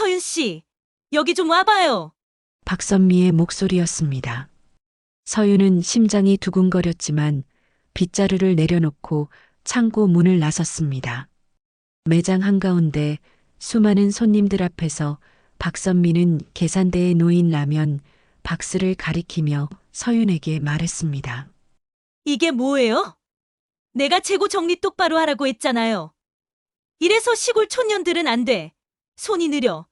서윤 씨, 여기 좀 와봐요. 박선미의 목소리였습니다. 서윤은 심장이 두근거렸지만 빗자루를 내려놓고 창고 문을 나섰습니다. 매장 한가운데 수많은 손님들 앞에서 박선미는 계산대에 놓인 라면 박스를 가리키며 서윤에게 말했습니다. 이게 뭐예요? 내가 재고 정리 똑바로 하라고 했잖아요. 이래서 시골 촌년들은 안 돼. 손이 느려.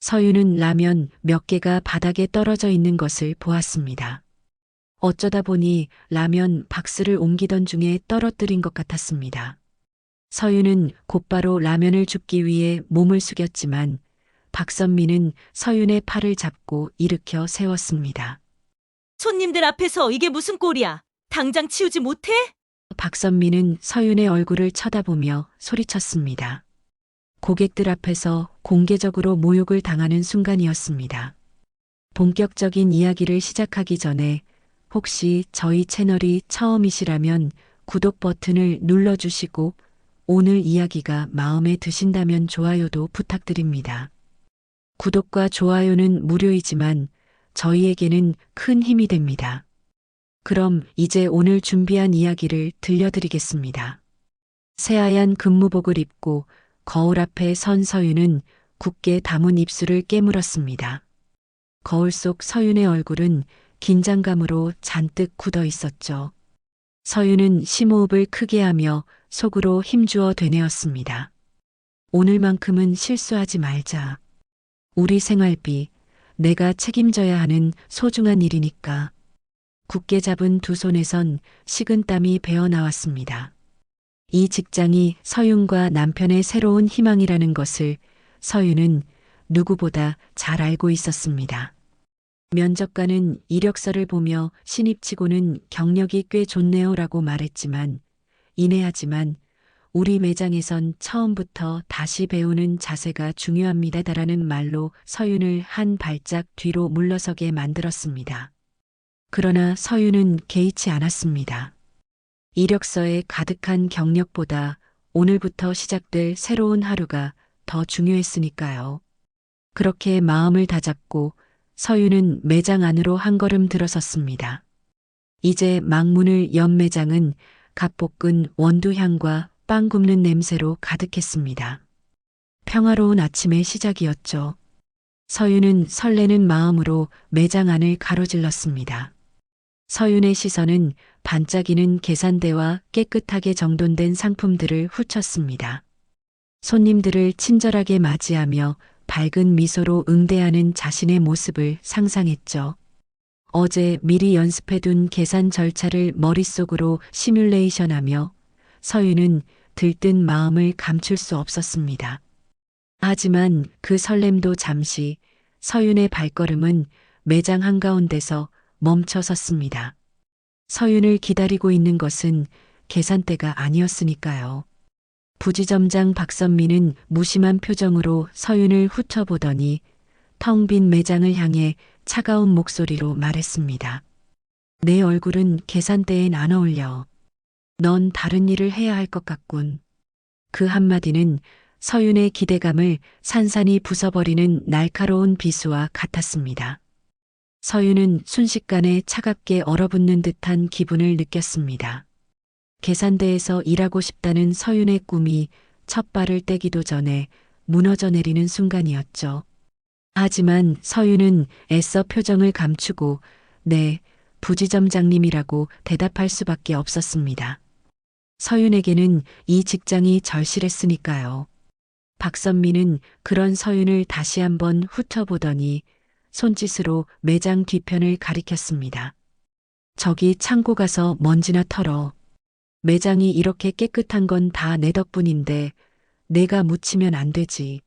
서윤은 라면 몇 개가 바닥에 떨어져 있는 것을 보았습니다. 어쩌다 보니 라면 박스를 옮기던 중에 떨어뜨린 것 같았습니다. 서윤은 곧바로 라면을 줍기 위해 몸을 숙였지만 박선미는 서윤의 팔을 잡고 일으켜 세웠습니다. 손님들 앞에서 이게 무슨 꼴이야? 당장 치우지 못해? 박선미는 서윤의 얼굴을 쳐다보며 소리쳤습니다. 고객들 앞에서 공개적으로 모욕을 당하는 순간이었습니다. 본격적인 이야기를 시작하기 전에 혹시 저희 채널이 처음이시라면 구독 버튼을 눌러주시고 오늘 이야기가 마음에 드신다면 좋아요도 부탁드립니다. 구독과 좋아요는 무료이지만 저희에게는 큰 힘이 됩니다. 그럼 이제 오늘 준비한 이야기를 들려드리겠습니다. 새하얀 근무복을 입고 거울 앞에 선 서윤은 굳게 담은 입술을 깨물었습니다. 거울 속 서윤의 얼굴은 긴장감으로 잔뜩 굳어 있었죠. 서윤은 심호흡을 크게 하며 속으로 힘주어 되뇌었습니다. 오늘만큼은 실수하지 말자. 우리 생활비, 내가 책임져야 하는 소중한 일이니까. 굳게 잡은 두 손에선 식은땀이 배어 나왔습니다. 이 직장이 서윤과 남편의 새로운 희망이라는 것을 서윤은 누구보다 잘 알고 있었습니다. 면접관은 이력서를 보며 신입치고는 경력이 꽤 좋네요라고 말했지만 인내하지만 우리 매장에선 처음부터 다시 배우는 자세가 중요합니다라는 말로 서윤을 한 발짝 뒤로 물러서게 만들었습니다. 그러나 서윤은 개의치 않았습니다. 이력서에 가득한 경력보다 오늘부터 시작될 새로운 하루가 더 중요했으니까요. 그렇게 마음을 다잡고 서윤은 매장 안으로 한 걸음 들어섰습니다. 이제 망문을 연 매장은 갓 볶은 원두향과 빵 굽는 냄새로 가득했습니다. 평화로운 아침의 시작이었죠. 서윤은 설레는 마음으로 매장 안을 가로질렀습니다. 서윤의 시선은 반짝이는 계산대와 깨끗하게 정돈된 상품들을 훑었습니다. 손님들을 친절하게 맞이하며 밝은 미소로 응대하는 자신의 모습을 상상했죠. 어제 미리 연습해둔 계산 절차를 머릿속으로 시뮬레이션하며 서윤은 들뜬 마음을 감출 수 없었습니다. 하지만 그 설렘도 잠시 서윤의 발걸음은 매장 한가운데서 멈춰 섰습니다. 서윤을 기다리고 있는 것은 계산대가 아니었으니까요. 부지점장 박선미는 무심한 표정으로 서윤을 훑어보더니 텅 빈 매장을 향해 차가운 목소리로 말했습니다. 내 얼굴은 계산대엔 안 어울려. 넌 다른 일을 해야 할 것 같군. 그 한마디는 서윤의 기대감을 산산이 부숴버리는 날카로운 비수와 같았습니다. 서윤은 순식간에 차갑게 얼어붙는 듯한 기분을 느꼈습니다. 계산대에서 일하고 싶다는 서윤의 꿈이 첫 발을 떼기도 전에 무너져 내리는 순간이었죠. 하지만 서윤은 애써 표정을 감추고 네, 부지점장님이라고 대답할 수밖에 없었습니다. 서윤에게는 이 직장이 절실했으니까요. 박선미는 그런 서윤을 다시 한번 훑어보더니 손짓으로 매장 뒤편을 가리켰습니다. 저기 창고 가서 먼지나 털어. 매장이 이렇게 깨끗한 건 다 내 덕분인데 내가 묻히면 안 되지.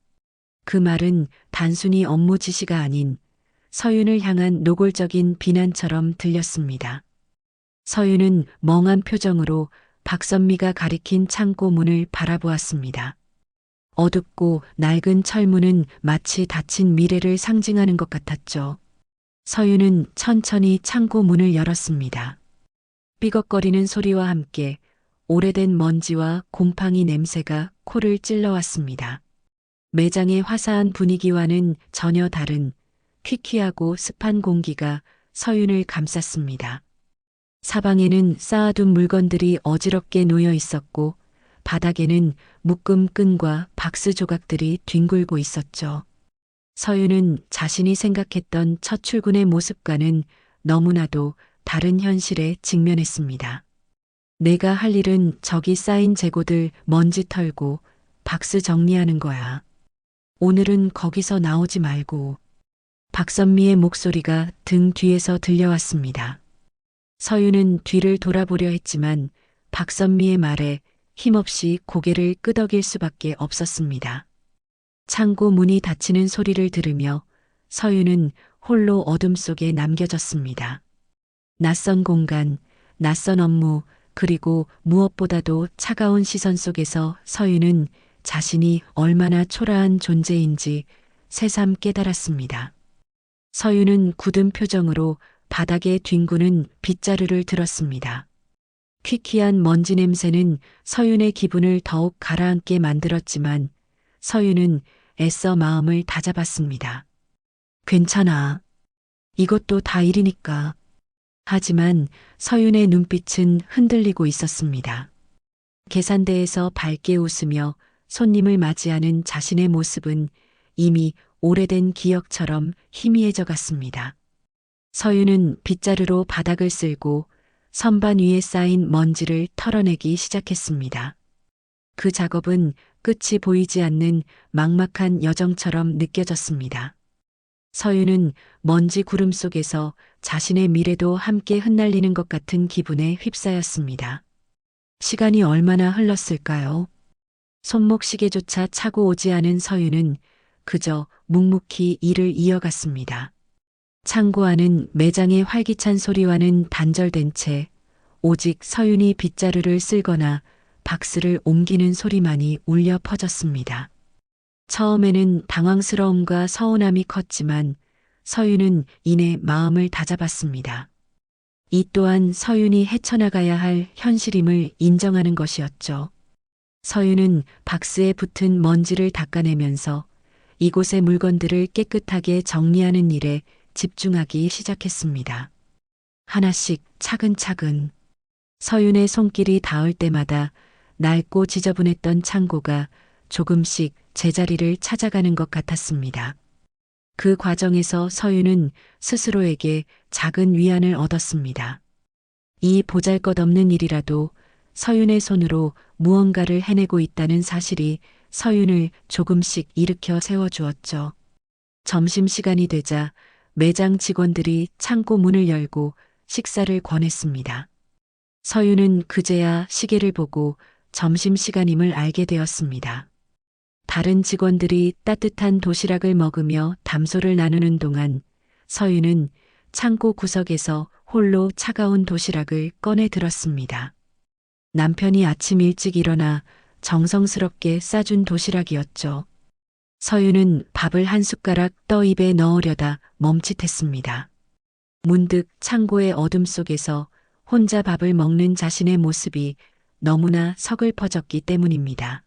그 말은 단순히 업무 지시가 아닌 서윤을 향한 노골적인 비난처럼 들렸습니다. 서윤은 멍한 표정으로 박선미가 가리킨 창고 문을 바라보았습니다. 어둡고 낡은 철문은 마치 닫힌 미래를 상징하는 것 같았죠. 서윤은 천천히 창고 문을 열었습니다. 삐걱거리는 소리와 함께 오래된 먼지와 곰팡이 냄새가 코를 찔러왔습니다. 매장의 화사한 분위기와는 전혀 다른 퀴퀴하고 습한 공기가 서윤을 감쌌습니다. 사방에는 쌓아둔 물건들이 어지럽게 놓여 있었고 바닥에는 묶음 끈과 박스 조각들이 뒹굴고 있었죠. 서윤은 자신이 생각했던 첫 출근의 모습과는 너무나도 다른 현실에 직면했습니다. 내가 할 일은 저기 쌓인 재고들 먼지 털고 박스 정리하는 거야. 오늘은 거기서 나오지 말고. 박선미의 목소리가 등 뒤에서 들려왔습니다. 서윤은 뒤를 돌아보려 했지만 박선미의 말에 힘없이 고개를 끄덕일 수밖에 없었습니다. 창고 문이 닫히는 소리를 들으며 서윤은 홀로 어둠 속에 남겨졌습니다. 낯선 공간, 낯선 업무, 그리고 무엇보다도 차가운 시선 속에서 서윤은 자신이 얼마나 초라한 존재인지 새삼 깨달았습니다. 서윤은 굳은 표정으로 바닥에 뒹구는 빗자루를 들었습니다. 퀴퀴한 먼지 냄새는 서윤의 기분을 더욱 가라앉게 만들었지만 서윤은 애써 마음을 다잡았습니다. 괜찮아. 이것도 다 일이니까. 하지만 서윤의 눈빛은 흔들리고 있었습니다. 계산대에서 밝게 웃으며 손님을 맞이하는 자신의 모습은 이미 오래된 기억처럼 희미해져 갔습니다. 서윤은 빗자루로 바닥을 쓸고 선반 위에 쌓인 먼지를 털어내기 시작했습니다. 그 작업은 끝이 보이지 않는 막막한 여정처럼 느껴졌습니다. 서윤은 먼지 구름 속에서 자신의 미래도 함께 흩날리는 것 같은 기분에 휩싸였습니다. 시간이 얼마나 흘렀을까요? 손목시계조차 차고 오지 않은 서윤은 그저 묵묵히 일을 이어갔습니다. 창고 안은 매장의 활기찬 소리와는 단절된 채 오직 서윤이 빗자루를 쓸거나 박스를 옮기는 소리만이 울려 퍼졌습니다. 처음에는 당황스러움과 서운함이 컸지만 서윤은 이내 마음을 다잡았습니다. 이 또한 서윤이 헤쳐나가야 할 현실임을 인정하는 것이었죠. 서윤은 박스에 붙은 먼지를 닦아내면서 이곳의 물건들을 깨끗하게 정리하는 일에 집중하기 시작했습니다. 하나씩 차근차근. 서윤의 손길이 닿을 때마다 낡고 지저분했던 창고가 조금씩 제자리를 찾아가는 것 같았습니다. 그 과정에서 서윤은 스스로에게 작은 위안을 얻었습니다. 이 보잘것없는 일이라도 서윤의 손으로 무언가를 해내고 있다는 사실이 서윤을 조금씩 일으켜 세워주었죠. 점심시간이 되자 매장 직원들이 창고 문을 열고 식사를 권했습니다. 서윤은 그제야 시계를 보고 점심시간임을 알게 되었습니다. 다른 직원들이 따뜻한 도시락을 먹으며 담소를 나누는 동안 서윤은 창고 구석에서 홀로 차가운 도시락을 꺼내 들었습니다. 남편이 아침 일찍 일어나 정성스럽게 싸준 도시락이었죠. 서윤은 밥을 한 숟가락 떠 입에 넣으려다 멈칫했습니다. 문득 창고의 어둠 속에서 혼자 밥을 먹는 자신의 모습이 너무나 서글퍼졌기 때문입니다.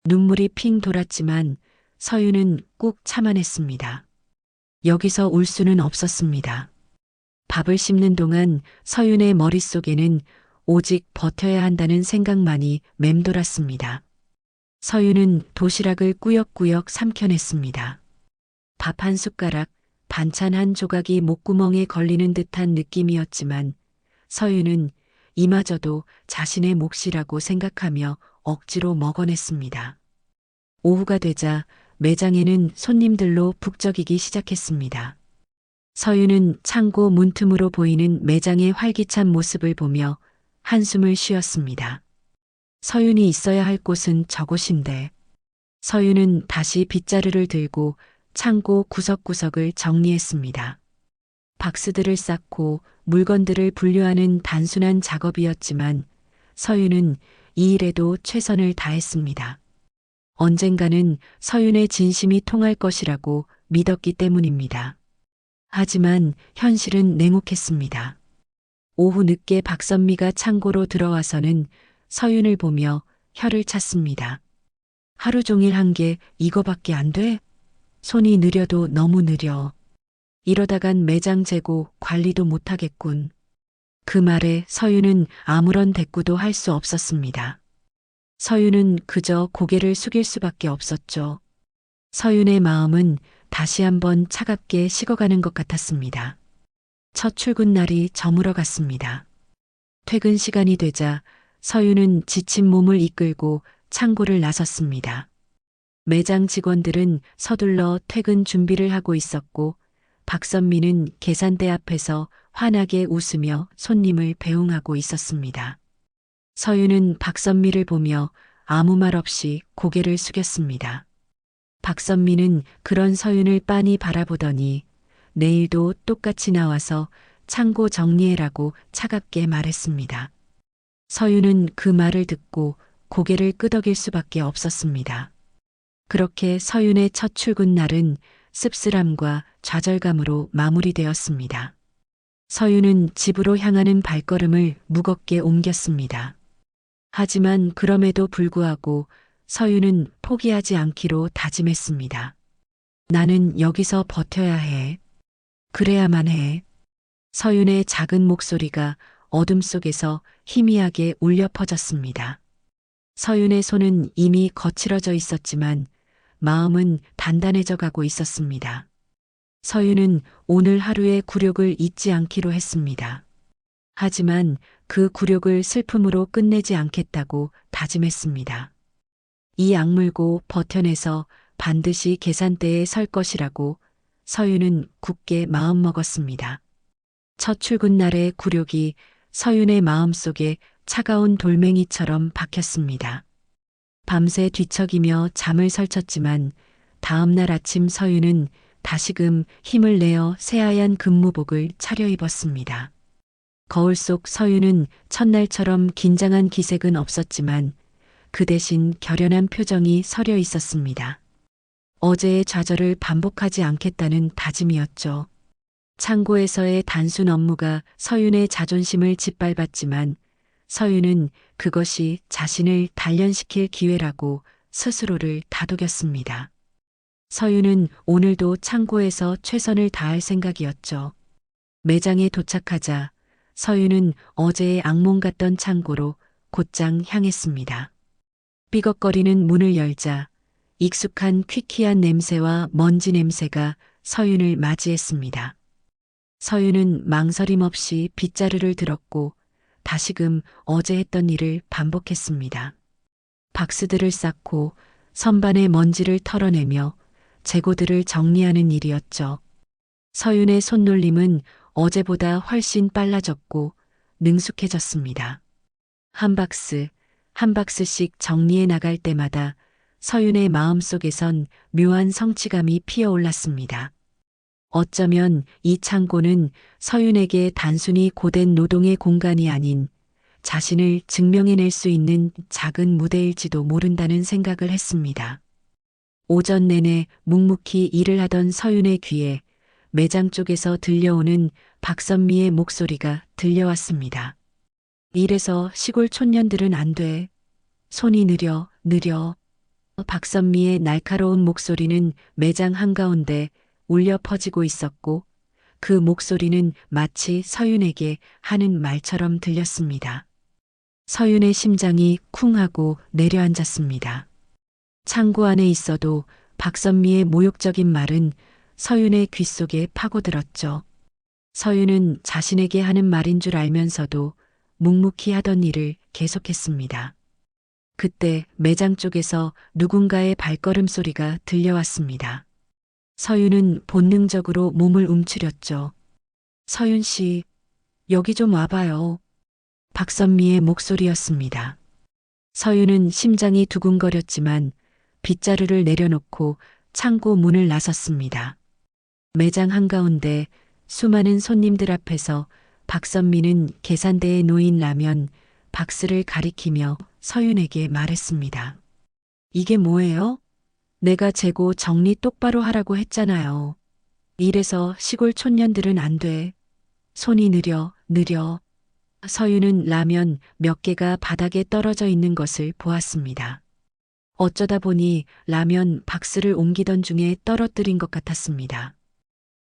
눈물이 핑 돌았지만 서윤은 꾹 참아냈습니다. 여기서 울 수는 없었습니다. 밥을 씹는 동안 서윤의 머릿속에는 오직 버텨야 한다는 생각만이 맴돌았습니다. 서윤은 도시락을 꾸역꾸역 삼켜냈습니다. 밥 한 숟가락, 반찬 한 조각이 목구멍에 걸리는 듯한 느낌이었지만 서윤은 이마저도 자신의 몫이라고 생각하며 억지로 먹어냈습니다. 오후가 되자 매장에는 손님들로 북적이기 시작했습니다. 서윤은 창고 문틈으로 보이는 매장의 활기찬 모습을 보며 한숨을 쉬었습니다. 서윤이 있어야 할 곳은 저곳인데. 서윤은 다시 빗자루를 들고 창고 구석구석을 정리했습니다. 박스들을 쌓고 물건들을 분류하는 단순한 작업이었지만 서윤은 이 일에도 최선을 다했습니다. 언젠가는 서윤의 진심이 통할 것이라고 믿었기 때문입니다. 하지만 현실은 냉혹했습니다. 오후 늦게 박선미가 창고로 들어와서는 서윤을 보며 혀를 찼습니다. 하루 종일 한 게 이거밖에 안 돼? 손이 느려도 너무 느려. 이러다간 매장 재고 관리도 못하겠군. 그 말에 서윤은 아무런 대꾸도 할 수 없었습니다. 서윤은 그저 고개를 숙일 수밖에 없었죠. 서윤의 마음은 다시 한번 차갑게 식어가는 것 같았습니다. 첫 출근 날이 저물어 갔습니다. 퇴근 시간이 되자 서윤은 지친 몸을 이끌고 창고를 나섰습니다. 매장 직원들은 서둘러 퇴근 준비를 하고 있었고 박선미는 계산대 앞에서 환하게 웃으며 손님을 배웅하고 있었습니다. 서윤은 박선미를 보며 아무 말 없이 고개를 숙였습니다. 박선미는 그런 서윤을 빤히 바라보더니 내일도 똑같이 나와서 창고 정리해라고 차갑게 말했습니다. 서윤은 그 말을 듣고 고개를 끄덕일 수밖에 없었습니다. 그렇게 서윤의 첫 출근 날은 씁쓸함과 좌절감으로 마무리되었습니다. 서윤은 집으로 향하는 발걸음을 무겁게 옮겼습니다. 하지만 그럼에도 불구하고 서윤은 포기하지 않기로 다짐했습니다. 나는 여기서 버텨야 해. 그래야만 해. 서윤의 작은 목소리가 어둠 속에서 희미하게 울려 퍼졌습니다. 서윤의 손은 이미 거칠어져 있었지만 마음은 단단해져 가고 있었습니다. 서윤은 오늘 하루의 굴욕을 잊지 않기로 했습니다. 하지만 그 굴욕을 슬픔으로 끝내지 않겠다고 다짐했습니다. 이 악물고 버텨내서 반드시 계산대에 설 것이라고 서윤은 굳게 마음먹었습니다. 첫 출근 날의 굴욕이 서윤의 마음속에 차가운 돌멩이처럼 박혔습니다. 밤새 뒤척이며 잠을 설쳤지만 다음 날 아침 서윤은 다시금 힘을 내어 새하얀 근무복을 차려입었습니다. 거울 속 서윤은 첫날처럼 긴장한 기색은 없었지만 그 대신 결연한 표정이 서려 있었습니다. 어제의 좌절을 반복하지 않겠다는 다짐이었죠. 창고에서의 단순 업무가 서윤의 자존심을 짓밟았지만 서윤은 그것이 자신을 단련시킬 기회라고 스스로를 다독였습니다. 서윤은 오늘도 창고에서 최선을 다할 생각이었죠. 매장에 도착하자 서윤은 어제의 악몽 같던 창고로 곧장 향했습니다. 삐걱거리는 문을 열자 익숙한 퀴퀴한 냄새와 먼지 냄새가 서윤을 맞이했습니다. 서윤은 망설임 없이 빗자루를 들었고 다시금 어제 했던 일을 반복했습니다. 박스들을 쌓고 선반의 먼지를 털어내며 재고들을 정리하는 일이었죠. 서윤의 손놀림은 어제보다 훨씬 빨라졌고 능숙해졌습니다. 한 박스, 한 박스씩 정리해 나갈 때마다 서윤의 마음속에선 묘한 성취감이 피어올랐습니다. 어쩌면 이 창고는 서윤에게 단순히 고된 노동의 공간이 아닌 자신을 증명해낼 수 있는 작은 무대일지도 모른다는 생각을 했습니다. 오전 내내 묵묵히 일을 하던 서윤의 귀에 매장 쪽에서 들려오는 박선미의 목소리가 들려왔습니다. 이래서 시골 촌년들은 안 돼. 손이 느려. 박선미의 날카로운 목소리는 매장 한가운데 울려 퍼지고 있었고 그 목소리는 마치 서윤에게 하는 말처럼 들렸습니다. 서윤의 심장이 쿵 하고 내려앉았습니다. 창고 안에 있어도 박선미의 모욕적인 말은 서윤의 귓속에 파고들었죠. 서윤은 자신에게 하는 말인 줄 알면서도 묵묵히 하던 일을 계속했습니다. 그때 매장 쪽에서 누군가의 발걸음 소리가 들려왔습니다. 서윤은 본능적으로 몸을 움츠렸죠. 서윤 씨, 여기 좀 와봐요. 박선미의 목소리였습니다. 서윤은 심장이 두근거렸지만 빗자루를 내려놓고 창고 문을 나섰습니다. 매장 한가운데 수많은 손님들 앞에서 박선미는 계산대에 놓인 라면, 박스를 가리키며 서윤에게 말했습니다. 이게 뭐예요? 내가 재고 정리 똑바로 하라고 했잖아요. 이래서 시골 촌년들은 안 돼. 손이 느려. 서윤은 라면 몇 개가 바닥에 떨어져 있는 것을 보았습니다. 어쩌다 보니 라면 박스를 옮기던 중에 떨어뜨린 것 같았습니다.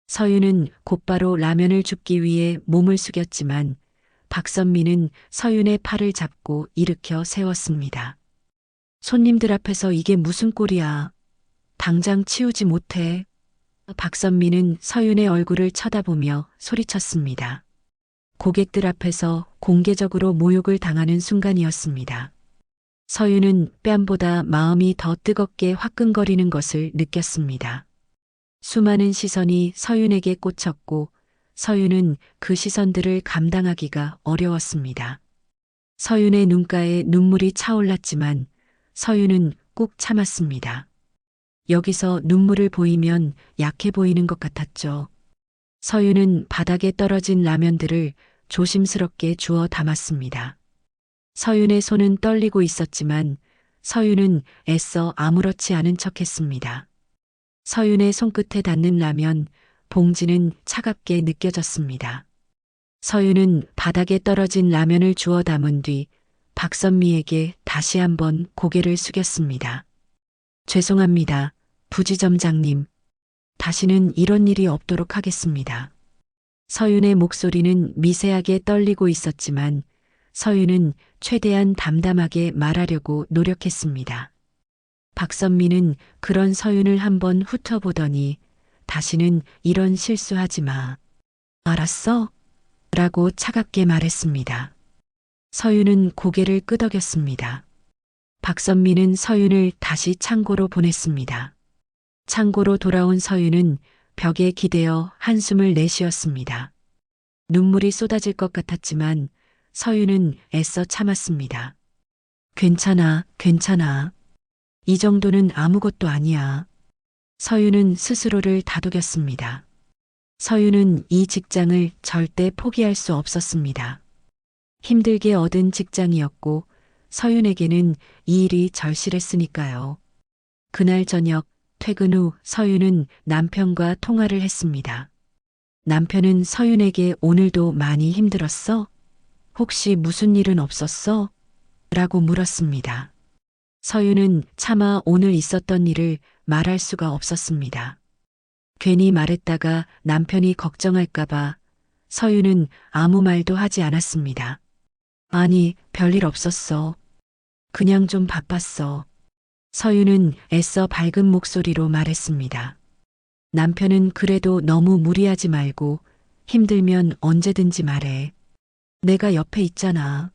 서윤은 곧바로 라면을 줍기 위해 몸을 숙였지만 박선미는 서윤의 팔을 잡고 일으켜 세웠습니다. 손님들 앞에서 이게 무슨 꼴이야. 당장 치우지 못해. 박선미는 서윤의 얼굴을 쳐다보며 소리쳤습니다. 고객들 앞에서 공개적으로 모욕을 당하는 순간이었습니다. 서윤은 뺨보다 마음이 더 뜨겁게 화끈거리는 것을 느꼈습니다. 수많은 시선이 서윤에게 꽂혔고 서윤은 그 시선들을 감당하기가 어려웠습니다. 서윤의 눈가에 눈물이 차올랐지만 서윤은 꾹 참았습니다. 여기서 눈물을 보이면 약해 보이는 것 같았죠. 서윤은 바닥에 떨어진 라면들을 조심스럽게 주워 담았습니다. 서윤의 손은 떨리고 있었지만 서윤은 애써 아무렇지 않은 척했습니다. 서윤의 손끝에 닿는 라면 봉지는 차갑게 느껴졌습니다. 서윤은 바닥에 떨어진 라면을 주워 담은 뒤 박선미에게 다시 한번 고개를 숙였습니다. 죄송합니다, 부지점장님. 다시는 이런 일이 없도록 하겠습니다. 서윤의 목소리는 미세하게 떨리고 있었지만 서윤은 최대한 담담하게 말하려고 노력했습니다. 박선미는 그런 서윤을 한번 훑어보더니 다시는 이런 실수하지 마. 알았어? 라고 차갑게 말했습니다. 서윤은 고개를 끄덕였습니다. 박선미는 서윤을 다시 창고로 보냈습니다. 창고로 돌아온 서윤은 벽에 기대어 한숨을 내쉬었습니다. 눈물이 쏟아질 것 같았지만 서윤은 애써 참았습니다. 괜찮아, 괜찮아. 이 정도는 아무것도 아니야. 서윤은 스스로를 다독였습니다. 서윤은 이 직장을 절대 포기할 수 없었습니다. 힘들게 얻은 직장이었고 서윤에게는 이 일이 절실했으니까요. 그날 저녁 퇴근 후 서윤은 남편과 통화를 했습니다. 남편은 서윤에게 오늘도 많이 힘들었어? 혹시 무슨 일은 없었어? 라고 물었습니다. 서윤은 차마 오늘 있었던 일을 말할 수가 없었습니다. 괜히 말했다가 남편이 걱정할까봐 서윤은 아무 말도 하지 않았습니다. 아니, 별일 없었어. 그냥 좀 바빴어. 서윤은 애써 밝은 목소리로 말했습니다. 남편은 그래도 너무 무리하지 말고 힘들면 언제든지 말해. 내가 옆에 있잖아.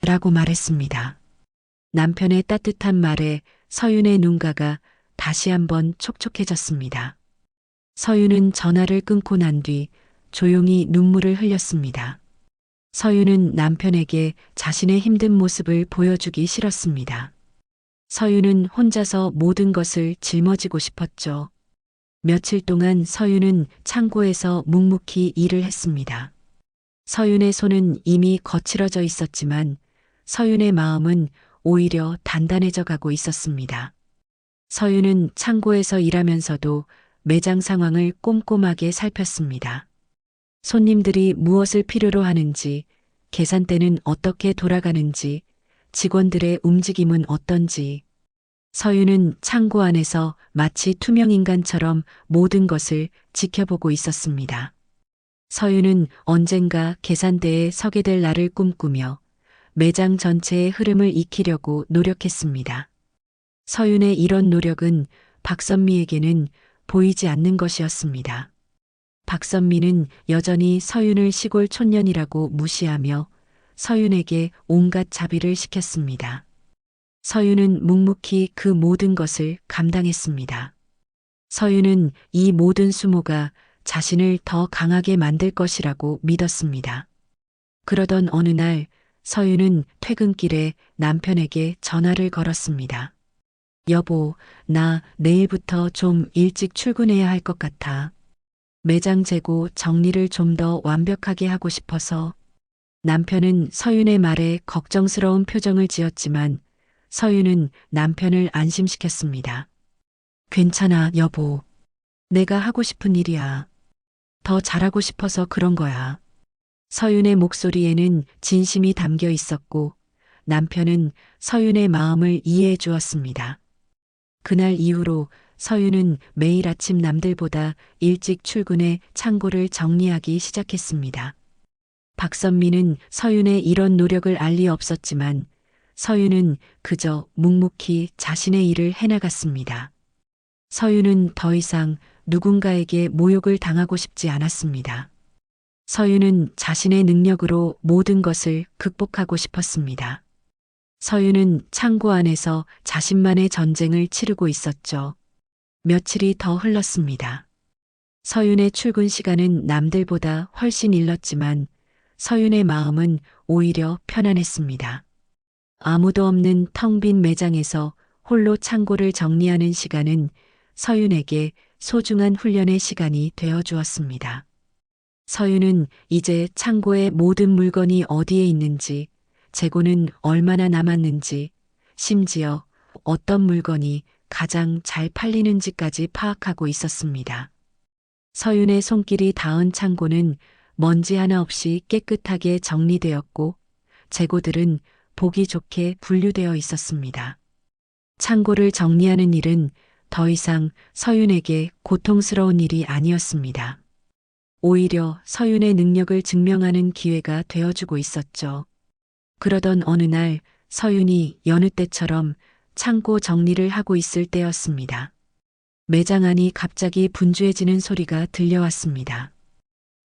라고 말했습니다. 남편의 따뜻한 말에 서윤의 눈가가 다시 한번 촉촉해졌습니다. 서윤은 전화를 끊고 난 뒤 조용히 눈물을 흘렸습니다. 서윤은 남편에게 자신의 힘든 모습을 보여주기 싫었습니다. 서윤은 혼자서 모든 것을 짊어지고 싶었죠. 며칠 동안 서윤은 창고에서 묵묵히 일을 했습니다. 서윤의 손은 이미 거칠어져 있었지만 서윤의 마음은 오히려 단단해져 가고 있었습니다. 서윤은 창고에서 일하면서도 매장 상황을 꼼꼼하게 살폈습니다. 손님들이 무엇을 필요로 하는지, 계산대는 어떻게 돌아가는지, 직원들의 움직임은 어떤지. 서윤은 창고 안에서 마치 투명인간처럼 모든 것을 지켜보고 있었습니다. 서윤은 언젠가 계산대에 서게 될 날을 꿈꾸며 매장 전체의 흐름을 익히려고 노력했습니다. 서윤의 이런 노력은 박선미에게는 보이지 않는 것이었습니다. 박선미는 여전히 서윤을 시골 촌년이라고 무시하며 서윤에게 온갖 자비를 시켰습니다. 서윤은 묵묵히 그 모든 것을 감당했습니다. 서윤은 이 모든 수모가 자신을 더 강하게 만들 것이라고 믿었습니다. 그러던 어느 날 서윤은 퇴근길에 남편에게 전화를 걸었습니다. 여보, 나 내일부터 좀 일찍 출근해야 할 것 같아. 매장 재고 정리를 좀 더 완벽하게 하고 싶어서. 남편은 서윤의 말에 걱정스러운 표정을 지었지만 서윤은 남편을 안심시켰습니다. 괜찮아, 여보. 내가 하고 싶은 일이야. 더 잘하고 싶어서 그런 거야. 서윤의 목소리에는 진심이 담겨 있었고 남편은 서윤의 마음을 이해해 주었습니다. 그날 이후로 서윤은 매일 아침 남들보다 일찍 출근해 창고를 정리하기 시작했습니다. 박선미는 서윤의 이런 노력을 알 리 없었지만 서윤은 그저 묵묵히 자신의 일을 해나갔습니다. 서윤은 더 이상 누군가에게 모욕을 당하고 싶지 않았습니다. 서윤은 자신의 능력으로 모든 것을 극복하고 싶었습니다. 서윤은 창고 안에서 자신만의 전쟁을 치르고 있었죠. 며칠이 더 흘렀습니다. 서윤의 출근 시간은 남들보다 훨씬 일렀지만 서윤의 마음은 오히려 편안했습니다. 아무도 없는 텅 빈 매장에서 홀로 창고를 정리하는 시간은 서윤에게 소중한 훈련의 시간이 되어 주었습니다. 서윤은 이제 창고의 모든 물건이 어디에 있는지, 재고는 얼마나 남았는지, 심지어 어떤 물건이 가장 잘 팔리는지까지 파악하고 있었습니다. 서윤의 손길이 닿은 창고는 먼지 하나 없이 깨끗하게 정리되었고, 재고들은 보기 좋게 분류되어 있었습니다. 창고를 정리하는 일은 더 이상 서윤에게 고통스러운 일이 아니었습니다. 오히려 서윤의 능력을 증명하는 기회가 되어주고 있었죠. 그러던 어느 날 서윤이 여느 때처럼 창고 정리를 하고 있을 때였습니다. 매장 안이 갑자기 분주해지는 소리가 들려왔습니다.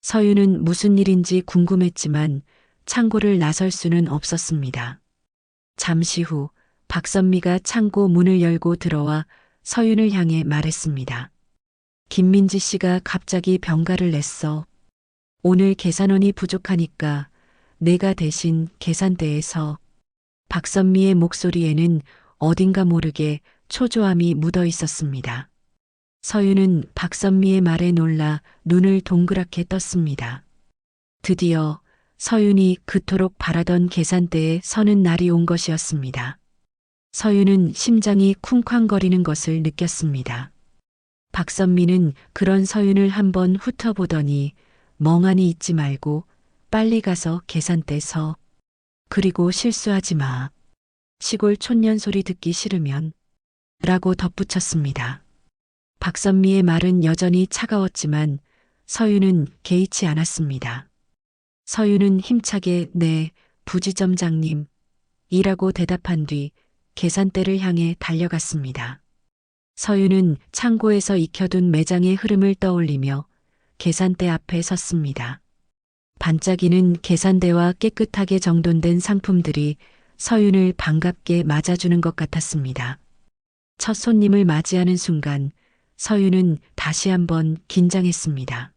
서윤은 무슨 일인지 궁금했지만 창고를 나설 수는 없었습니다. 잠시 후 박선미가 창고 문을 열고 들어와 서윤을 향해 말했습니다. 김민지 씨가 갑자기 병가를 냈어. 오늘 계산원이 부족하니까 내가 대신 계산대에서. 박선미의 목소리에는 어딘가 모르게 초조함이 묻어 있었습니다. 서윤은 박선미의 말에 놀라 눈을 동그랗게 떴습니다. 드디어 서윤이 그토록 바라던 계산대에 서는 날이 온 것이었습니다. 서윤은 심장이 쿵쾅거리는 것을 느꼈습니다. 박선미는 그런 서윤을 한번 훑어보더니 멍하니 있지 말고 빨리 가서 계산대 서. 그리고 실수하지 마. 시골 촌년 소리 듣기 싫으면. 라고 덧붙였습니다. 박선미의 말은 여전히 차가웠지만 서윤은 개의치 않았습니다. 서윤은 힘차게 네, 부지점장님. 이라고 대답한 뒤 계산대를 향해 달려갔습니다. 서윤은 창고에서 익혀둔 매장의 흐름을 떠올리며 계산대 앞에 섰습니다. 반짝이는 계산대와 깨끗하게 정돈된 상품들이 서윤을 반갑게 맞아주는 것 같았습니다. 첫 손님을 맞이하는 순간 서윤은 다시 한번 긴장했습니다.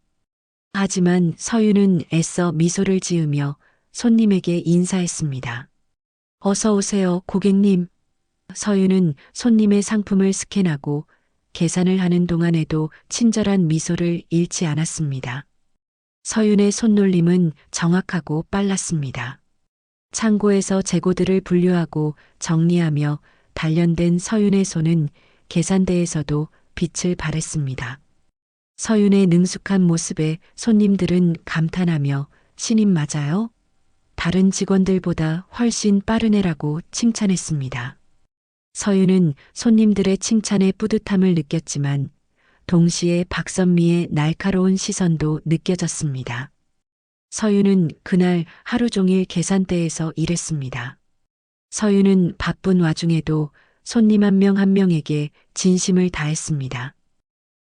하지만 서윤은 애써 미소를 지으며 손님에게 인사했습니다. 어서 오세요, 고객님. 서윤은 손님의 상품을 스캔하고 계산을 하는 동안에도 친절한 미소를 잃지 않았습니다. 서윤의 손놀림은 정확하고 빨랐습니다. 창고에서 재고들을 분류하고 정리하며 단련된 서윤의 손은 계산대에서도 빛을 발했습니다. 서윤의 능숙한 모습에 손님들은 감탄하며 신임 맞아요? 다른 직원들보다 훨씬 빠른 애라고 칭찬했습니다. 서윤은 손님들의 칭찬에 뿌듯함을 느꼈지만 동시에 박선미의 날카로운 시선도 느껴졌습니다. 서윤은 그날 하루 종일 계산대에서 일했습니다. 서윤은 바쁜 와중에도 손님 한 명 한 명에게 진심을 다했습니다.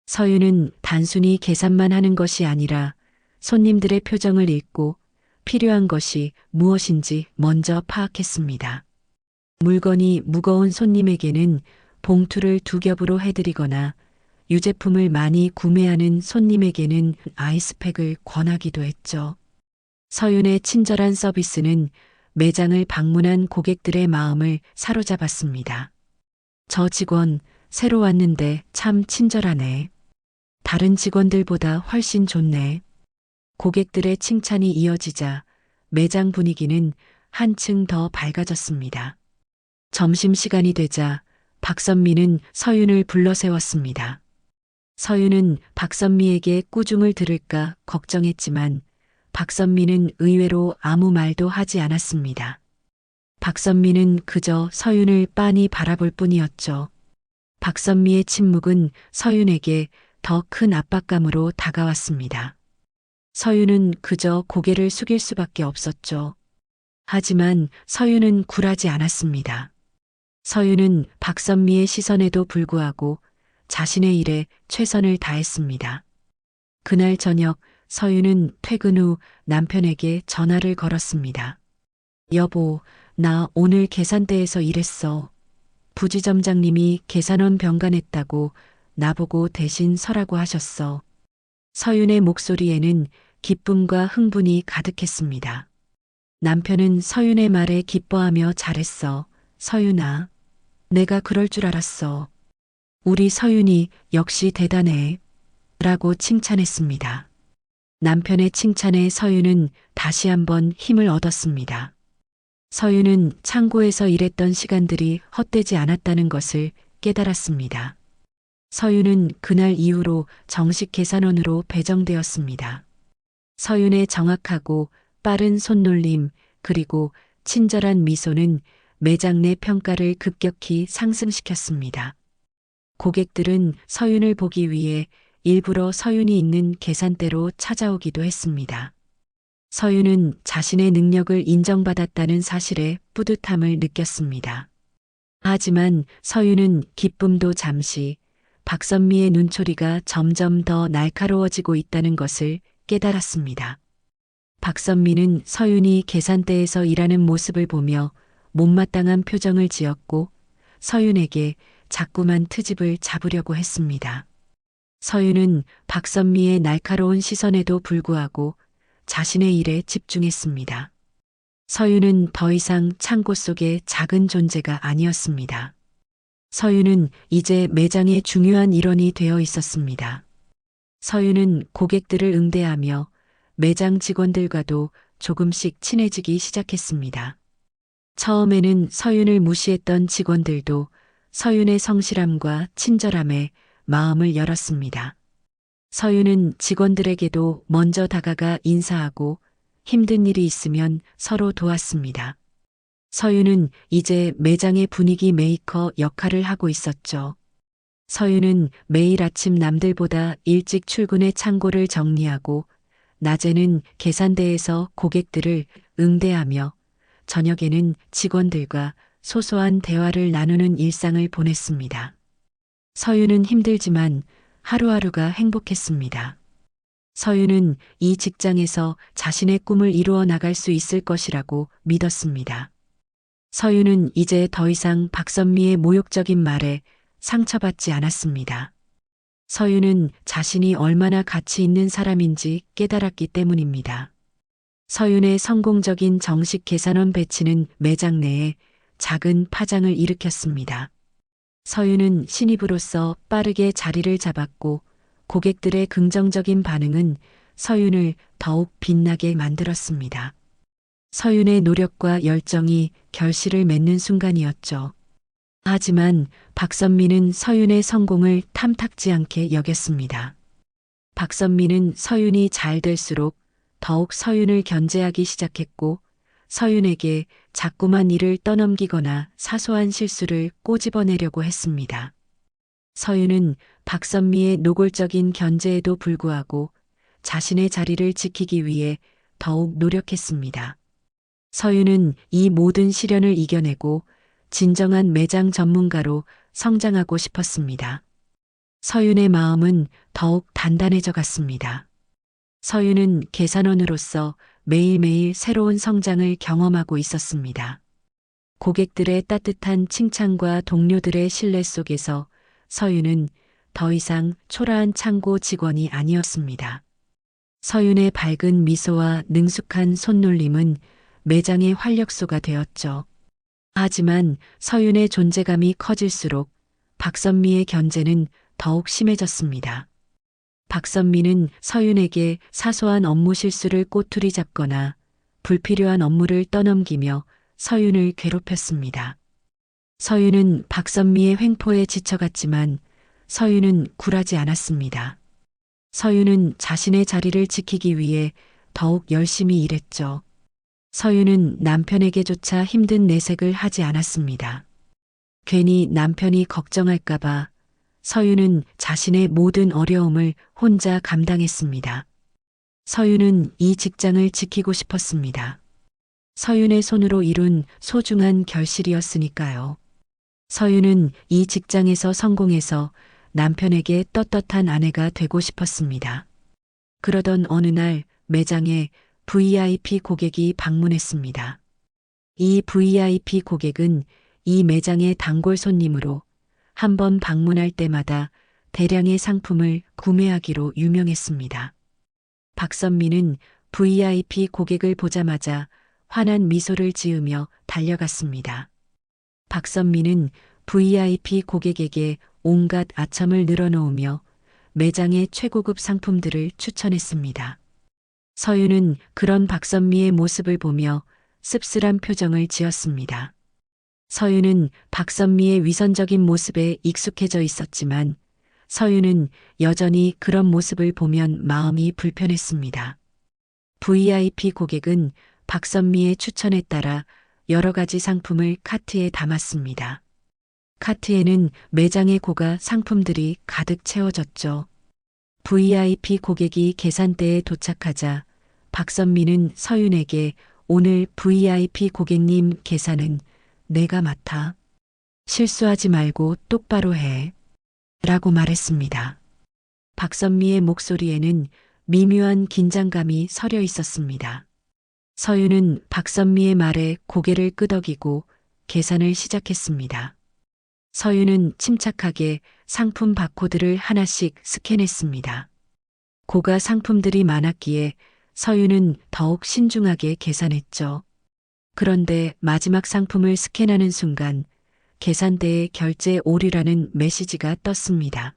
서윤은 단순히 계산만 하는 것이 아니라 손님들의 표정을 읽고 필요한 것이 무엇인지 먼저 파악했습니다. 물건이 무거운 손님에게는 봉투를 2겹으로 해드리거나 유제품을 많이 구매하는 손님에게는 아이스팩을 권하기도 했죠. 서윤의 친절한 서비스는 매장을 방문한 고객들의 마음을 사로잡았습니다. 저 직원 새로 왔는데 참 친절하네. 다른 직원들보다 훨씬 좋네. 고객들의 칭찬이 이어지자 매장 분위기는 한층 더 밝아졌습니다. 점심시간이 되자 박선미는 서윤을 불러 세웠습니다. 서윤은 박선미에게 꾸중을 들을까 걱정했지만 박선미는 의외로 아무 말도 하지 않았습니다. 박선미는 그저 서윤을 빤히 바라볼 뿐이었죠. 박선미의 침묵은 서윤에게 더 큰 압박감으로 다가왔습니다. 서윤은 그저 고개를 숙일 수밖에 없었죠. 하지만 서윤은 굴하지 않았습니다. 서윤은 박선미의 시선에도 불구하고 자신의 일에 최선을 다했습니다. 그날 저녁 서윤은 퇴근 후 남편에게 전화를 걸었습니다. 여보, 나 오늘 계산대에서 일했어. 부지점장님이 계산원 병간했다고 나보고 대신 서라고 하셨어. 서윤의 목소리에는 기쁨과 흥분이 가득했습니다. 남편은 서윤의 말에 기뻐하며 잘했어. 서윤아, 내가 그럴 줄 알았어. 우리 서윤이 역시 대단해. 라고 칭찬했습니다. 남편의 칭찬에 서윤은 다시 한번 힘을 얻었습니다. 서윤은 창고에서 일했던 시간들이 헛되지 않았다는 것을 깨달았습니다. 서윤은 그날 이후로 정식 계산원으로 배정되었습니다. 서윤의 정확하고 빠른 손놀림 그리고 친절한 미소는 매장 내 평가를 급격히 상승시켰습니다. 고객들은 서윤을 보기 위해 일부러 서윤이 있는 계산대로 찾아오기도 했습니다. 서윤은 자신의 능력을 인정받았다는 사실에 뿌듯함을 느꼈습니다. 하지만 서윤은 기쁨도 잠시 박선미의 눈초리가 점점 더 날카로워지고 있다는 것을 깨달았습니다. 박선미는 서윤이 계산대에서 일하는 모습을 보며 못마땅한 표정을 지었고 서윤에게 자꾸만 트집을 잡으려고 했습니다. 서윤은 박선미의 날카로운 시선에도 불구하고 자신의 일에 집중했습니다. 서윤은 더 이상 창고 속의 작은 존재가 아니었습니다. 서윤은 이제 매장의 중요한 일원이 되어 있었습니다. 서윤은 고객들을 응대하며 매장 직원들과도 조금씩 친해지기 시작했습니다. 처음에는 서윤을 무시했던 직원들도 서윤의 성실함과 친절함에 마음을 열었습니다. 서윤은 직원들에게도 먼저 다가가 인사하고 힘든 일이 있으면 서로 도왔습니다. 서윤은 이제 매장의 분위기 메이커 역할을 하고 있었죠. 서윤은 매일 아침 남들보다 일찍 출근해 창고를 정리하고 낮에는 계산대에서 고객들을 응대하며 저녁에는 직원들과 소소한 대화를 나누는 일상을 보냈습니다. 서윤은 힘들지만 하루하루가 행복했습니다. 서윤은 이 직장에서 자신의 꿈을 이루어 나갈 수 있을 것이라고 믿었습니다. 서윤은 이제 더 이상 박선미의 모욕적인 말에 상처받지 않았습니다. 서윤은 자신이 얼마나 가치 있는 사람인지 깨달았기 때문입니다. 서윤의 성공적인 정식 계산원 배치는 매장 내에 작은 파장을 일으켰습니다. 서윤은 신입으로서 빠르게 자리를 잡았고 고객들의 긍정적인 반응은 서윤을 더욱 빛나게 만들었습니다. 서윤의 노력과 열정이 결실을 맺는 순간이었죠. 하지만 박선미는 서윤의 성공을 탐탁지 않게 여겼습니다. 박선미는 서윤이 잘 될수록 더욱 서윤을 견제하기 시작했고 서윤에게 자꾸만 일을 떠넘기거나 사소한 실수를 꼬집어내려고 했습니다. 서윤은 박선미의 노골적인 견제에도 불구하고 자신의 자리를 지키기 위해 더욱 노력했습니다. 서윤은 이 모든 시련을 이겨내고 진정한 매장 전문가로 성장하고 싶었습니다. 서윤의 마음은 더욱 단단해져 갔습니다. 서윤은 계산원으로서 매일매일 새로운 성장을 경험하고 있었습니다. 고객들의 따뜻한 칭찬과 동료들의 신뢰 속에서 서윤은 더 이상 초라한 창고 직원이 아니었습니다. 서윤의 밝은 미소와 능숙한 손놀림은 매장의 활력소가 되었죠. 하지만 서윤의 존재감이 커질수록 박선미의 견제는 더욱 심해졌습니다. 박선미는 서윤에게 사소한 업무 실수를 꼬투리 잡거나 불필요한 업무를 떠넘기며 서윤을 괴롭혔습니다. 서윤은 박선미의 횡포에 지쳐갔지만 서윤은 굴하지 않았습니다. 서윤은 자신의 자리를 지키기 위해 더욱 열심히 일했죠. 서윤은 남편에게조차 힘든 내색을 하지 않았습니다. 괜히 남편이 걱정할까봐 서윤은 자신의 모든 어려움을 혼자 감당했습니다. 서윤은 이 직장을 지키고 싶었습니다. 서윤의 손으로 이룬 소중한 결실이었으니까요. 서윤은 이 직장에서 성공해서 남편에게 떳떳한 아내가 되고 싶었습니다. 그러던 어느 날 매장에 VIP 고객이 방문했습니다. 이 VIP 고객은 이 매장의 단골 손님으로 한 번 방문할 때마다 대량의 상품을 구매하기로 유명했습니다. 박선미는 VIP 고객을 보자마자 환한 미소를 지으며 달려갔습니다. 박선미는 VIP 고객에게 온갖 아첨을 늘어놓으며 매장의 최고급 상품들을 추천했습니다. 서윤은 그런 박선미의 모습을 보며 씁쓸한 표정을 지었습니다. 서윤은 박선미의 위선적인 모습에 익숙해져 있었지만 서윤은 여전히 그런 모습을 보면 마음이 불편했습니다. VIP 고객은 박선미의 추천에 따라 여러 가지 상품을 카트에 담았습니다. 카트에는 매장의 고가 상품들이 가득 채워졌죠. VIP 고객이 계산대에 도착하자 박선미는 서윤에게 오늘 VIP 고객님 계산은 내가 맡아. 실수하지 말고 똑바로 해. 라고 말했습니다. 박선미의 목소리에는 미묘한 긴장감이 서려 있었습니다. 서윤은 박선미의 말에 고개를 끄덕이고 계산을 시작했습니다. 서윤은 침착하게 상품 바코드를 하나씩 스캔했습니다. 고가 상품들이 많았기에 서윤은 더욱 신중하게 계산했죠. 그런데 마지막 상품을 스캔하는 순간 계산대에 결제 오류라는 메시지가 떴습니다.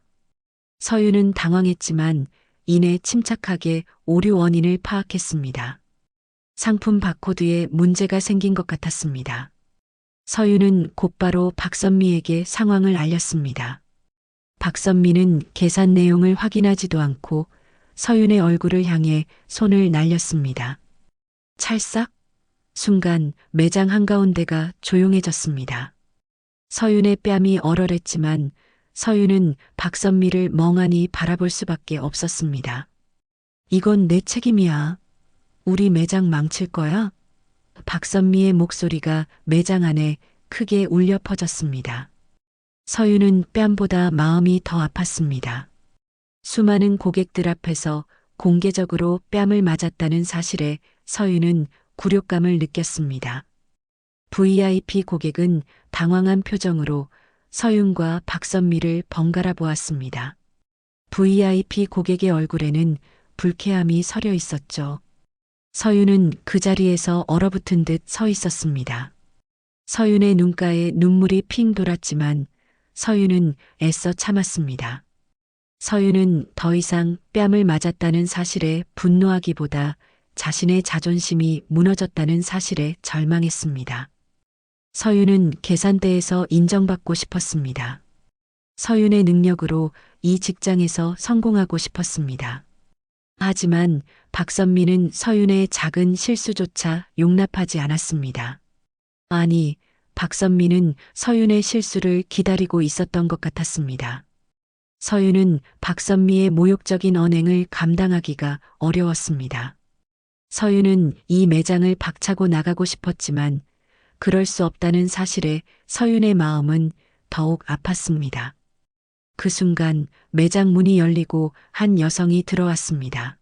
서윤은 당황했지만 이내 침착하게 오류 원인을 파악했습니다. 상품 바코드에 문제가 생긴 것 같았습니다. 서윤은 곧바로 박선미에게 상황을 알렸습니다. 박선미는 계산 내용을 확인하지도 않고 서윤의 얼굴을 향해 손을 날렸습니다. 찰싹? 순간 매장 한가운데가 조용해졌습니다. 서윤의 뺨이 얼얼했지만 서윤은 박선미를 멍하니 바라볼 수밖에 없었습니다. 이건 내 책임이야. 우리 매장 망칠 거야? 박선미의 목소리가 매장 안에 크게 울려 퍼졌습니다. 서윤은 뺨보다 마음이 더 아팠습니다. 수많은 고객들 앞에서 공개적으로 뺨을 맞았다는 사실에 서윤은 굴욕감을 느꼈습니다. VIP 고객은 당황한 표정으로 서윤과 박선미를 번갈아 보았습니다. VIP 고객의 얼굴에는 불쾌함이 서려 있었죠. 서윤은 그 자리에서 얼어붙은 듯 서 있었습니다. 서윤의 눈가에 눈물이 핑 돌았지만 서윤은 애써 참았습니다. 서윤은 더 이상 뺨을 맞았다는 사실에 분노하기보다 자신의 자존심이 무너졌다는 사실에 절망했습니다. 서윤은 계산대에서 인정받고 싶었습니다. 서윤의 능력으로 이 직장에서 성공하고 싶었습니다. 하지만 박선미는 서윤의 작은 실수조차 용납하지 않았습니다. 아니, 박선미는 서윤의 실수를 기다리고 있었던 것 같았습니다. 서윤은 박선미의 모욕적인 언행을 감당하기가 어려웠습니다. 서윤은 이 매장을 박차고 나가고 싶었지만 그럴 수 없다는 사실에 서윤의 마음은 더욱 아팠습니다. 그 순간 매장 문이 열리고 한 여성이 들어왔습니다.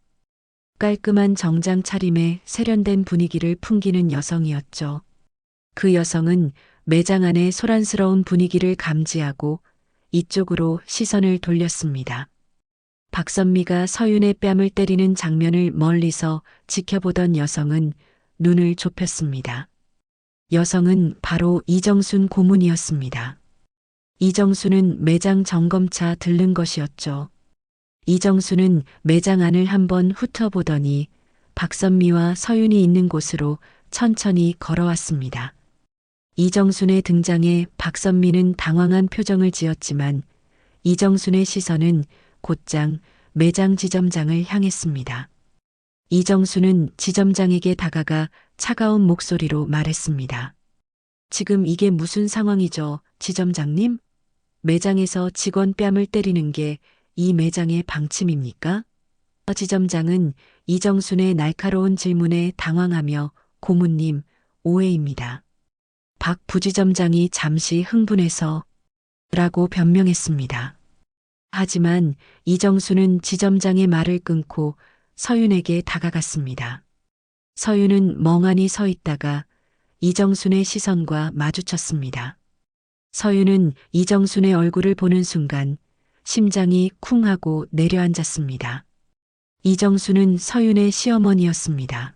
깔끔한 정장 차림에 세련된 분위기를 풍기는 여성이었죠. 그 여성은 매장 안의 소란스러운 분위기를 감지하고 이쪽으로 시선을 돌렸습니다. 박선미가 서윤의 뺨을 때리는 장면을 멀리서 지켜보던 여성은 눈을 좁혔습니다. 여성은 바로 이정순 고문이었습니다. 이정순은 매장 점검차 들른 것이었죠. 이정순은 매장 안을 한번 훑어보더니 박선미와 서윤이 있는 곳으로 천천히 걸어왔습니다. 이정순의 등장에 박선미는 당황한 표정을 지었지만 이정순의 시선은 곧장 매장 지점장을 향했습니다. 이정순은 지점장에게 다가가 차가운 목소리로 말했습니다. 지금 이게 무슨 상황이죠, 지점장님? 매장에서 직원 뺨을 때리는 게 이 매장의 방침입니까? 지점장은 이정순의 날카로운 질문에 당황하며 고모님, 오해입니다. 박 부지점장이 잠시 흥분해서 라고 변명했습니다. 하지만 이정순은 지점장의 말을 끊고 서윤에게 다가갔습니다. 서윤은 멍하니 서 있다가 이정순의 시선과 마주쳤습니다. 서윤은 이정순의 얼굴을 보는 순간 심장이 쿵 하고 내려앉았습니다. 이정순은 서윤의 시어머니였습니다.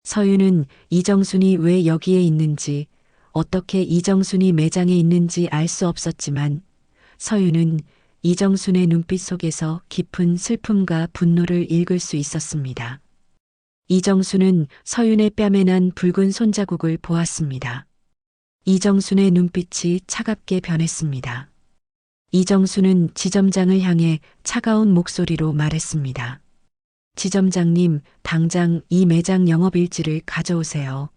서윤은 이정순이 왜 여기에 있는지, 어떻게 이정순이 매장에 있는지 알 수 없었지만 서윤은 이정순의 눈빛 속에서 깊은 슬픔과 분노를 읽을 수 있었습니다. 이정순은 서윤의 뺨에 난 붉은 손자국을 보았습니다. 이정순의 눈빛이 차갑게 변했습니다. 이정순은 지점장을 향해 차가운 목소리로 말했습니다. 지점장님, 당장 이 매장 영업일지를 가져오세요.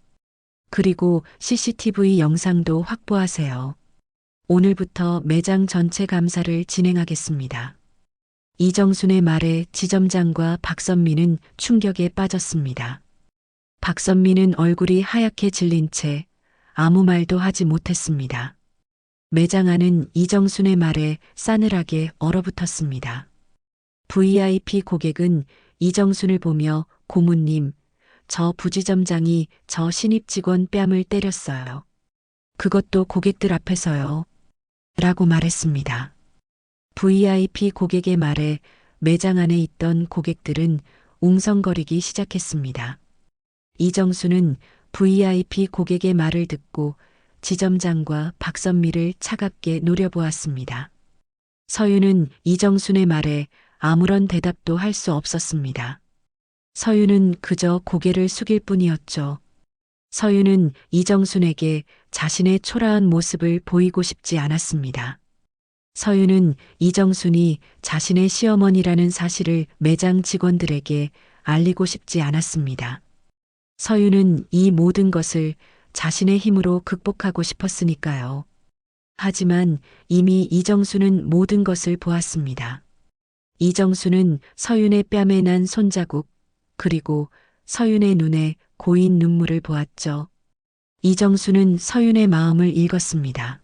그리고 CCTV 영상도 확보하세요. 오늘부터 매장 전체 감사를 진행하겠습니다. 이정순의 말에 지점장과 박선미는 충격에 빠졌습니다. 박선미는 얼굴이 하얗게 질린 채 아무 말도 하지 못했습니다. 매장 안은 이정순의 말에 싸늘하게 얼어붙었습니다. VIP 고객은 이정순을 보며 고모님, 저 부지점장이 저 신입 직원 뺨을 때렸어요. 그것도 고객들 앞에서요. 라고 말했습니다. VIP 고객의 말에 매장 안에 있던 고객들은 웅성거리기 시작했습니다. 이정수는 VIP 고객의 말을 듣고 지점장과 박선미를 차갑게 노려보았습니다. 서윤은 이정순의 말에 아무런 대답도 할 수 없었습니다. 서윤은 그저 고개를 숙일 뿐이었죠. 서윤은 이정순에게 자신의 초라한 모습을 보이고 싶지 않았습니다. 서윤은 이정순이 자신의 시어머니라는 사실을 매장 직원들에게 알리고 싶지 않았습니다. 서윤은 이 모든 것을 자신의 힘으로 극복하고 싶었으니까요. 하지만 이미 이정순은 모든 것을 보았습니다. 이정순은 서윤의 뺨에 난 손자국, 그리고 서윤의 눈에 고인 눈물을 보았죠. 이정순은 서윤의 마음을 읽었습니다.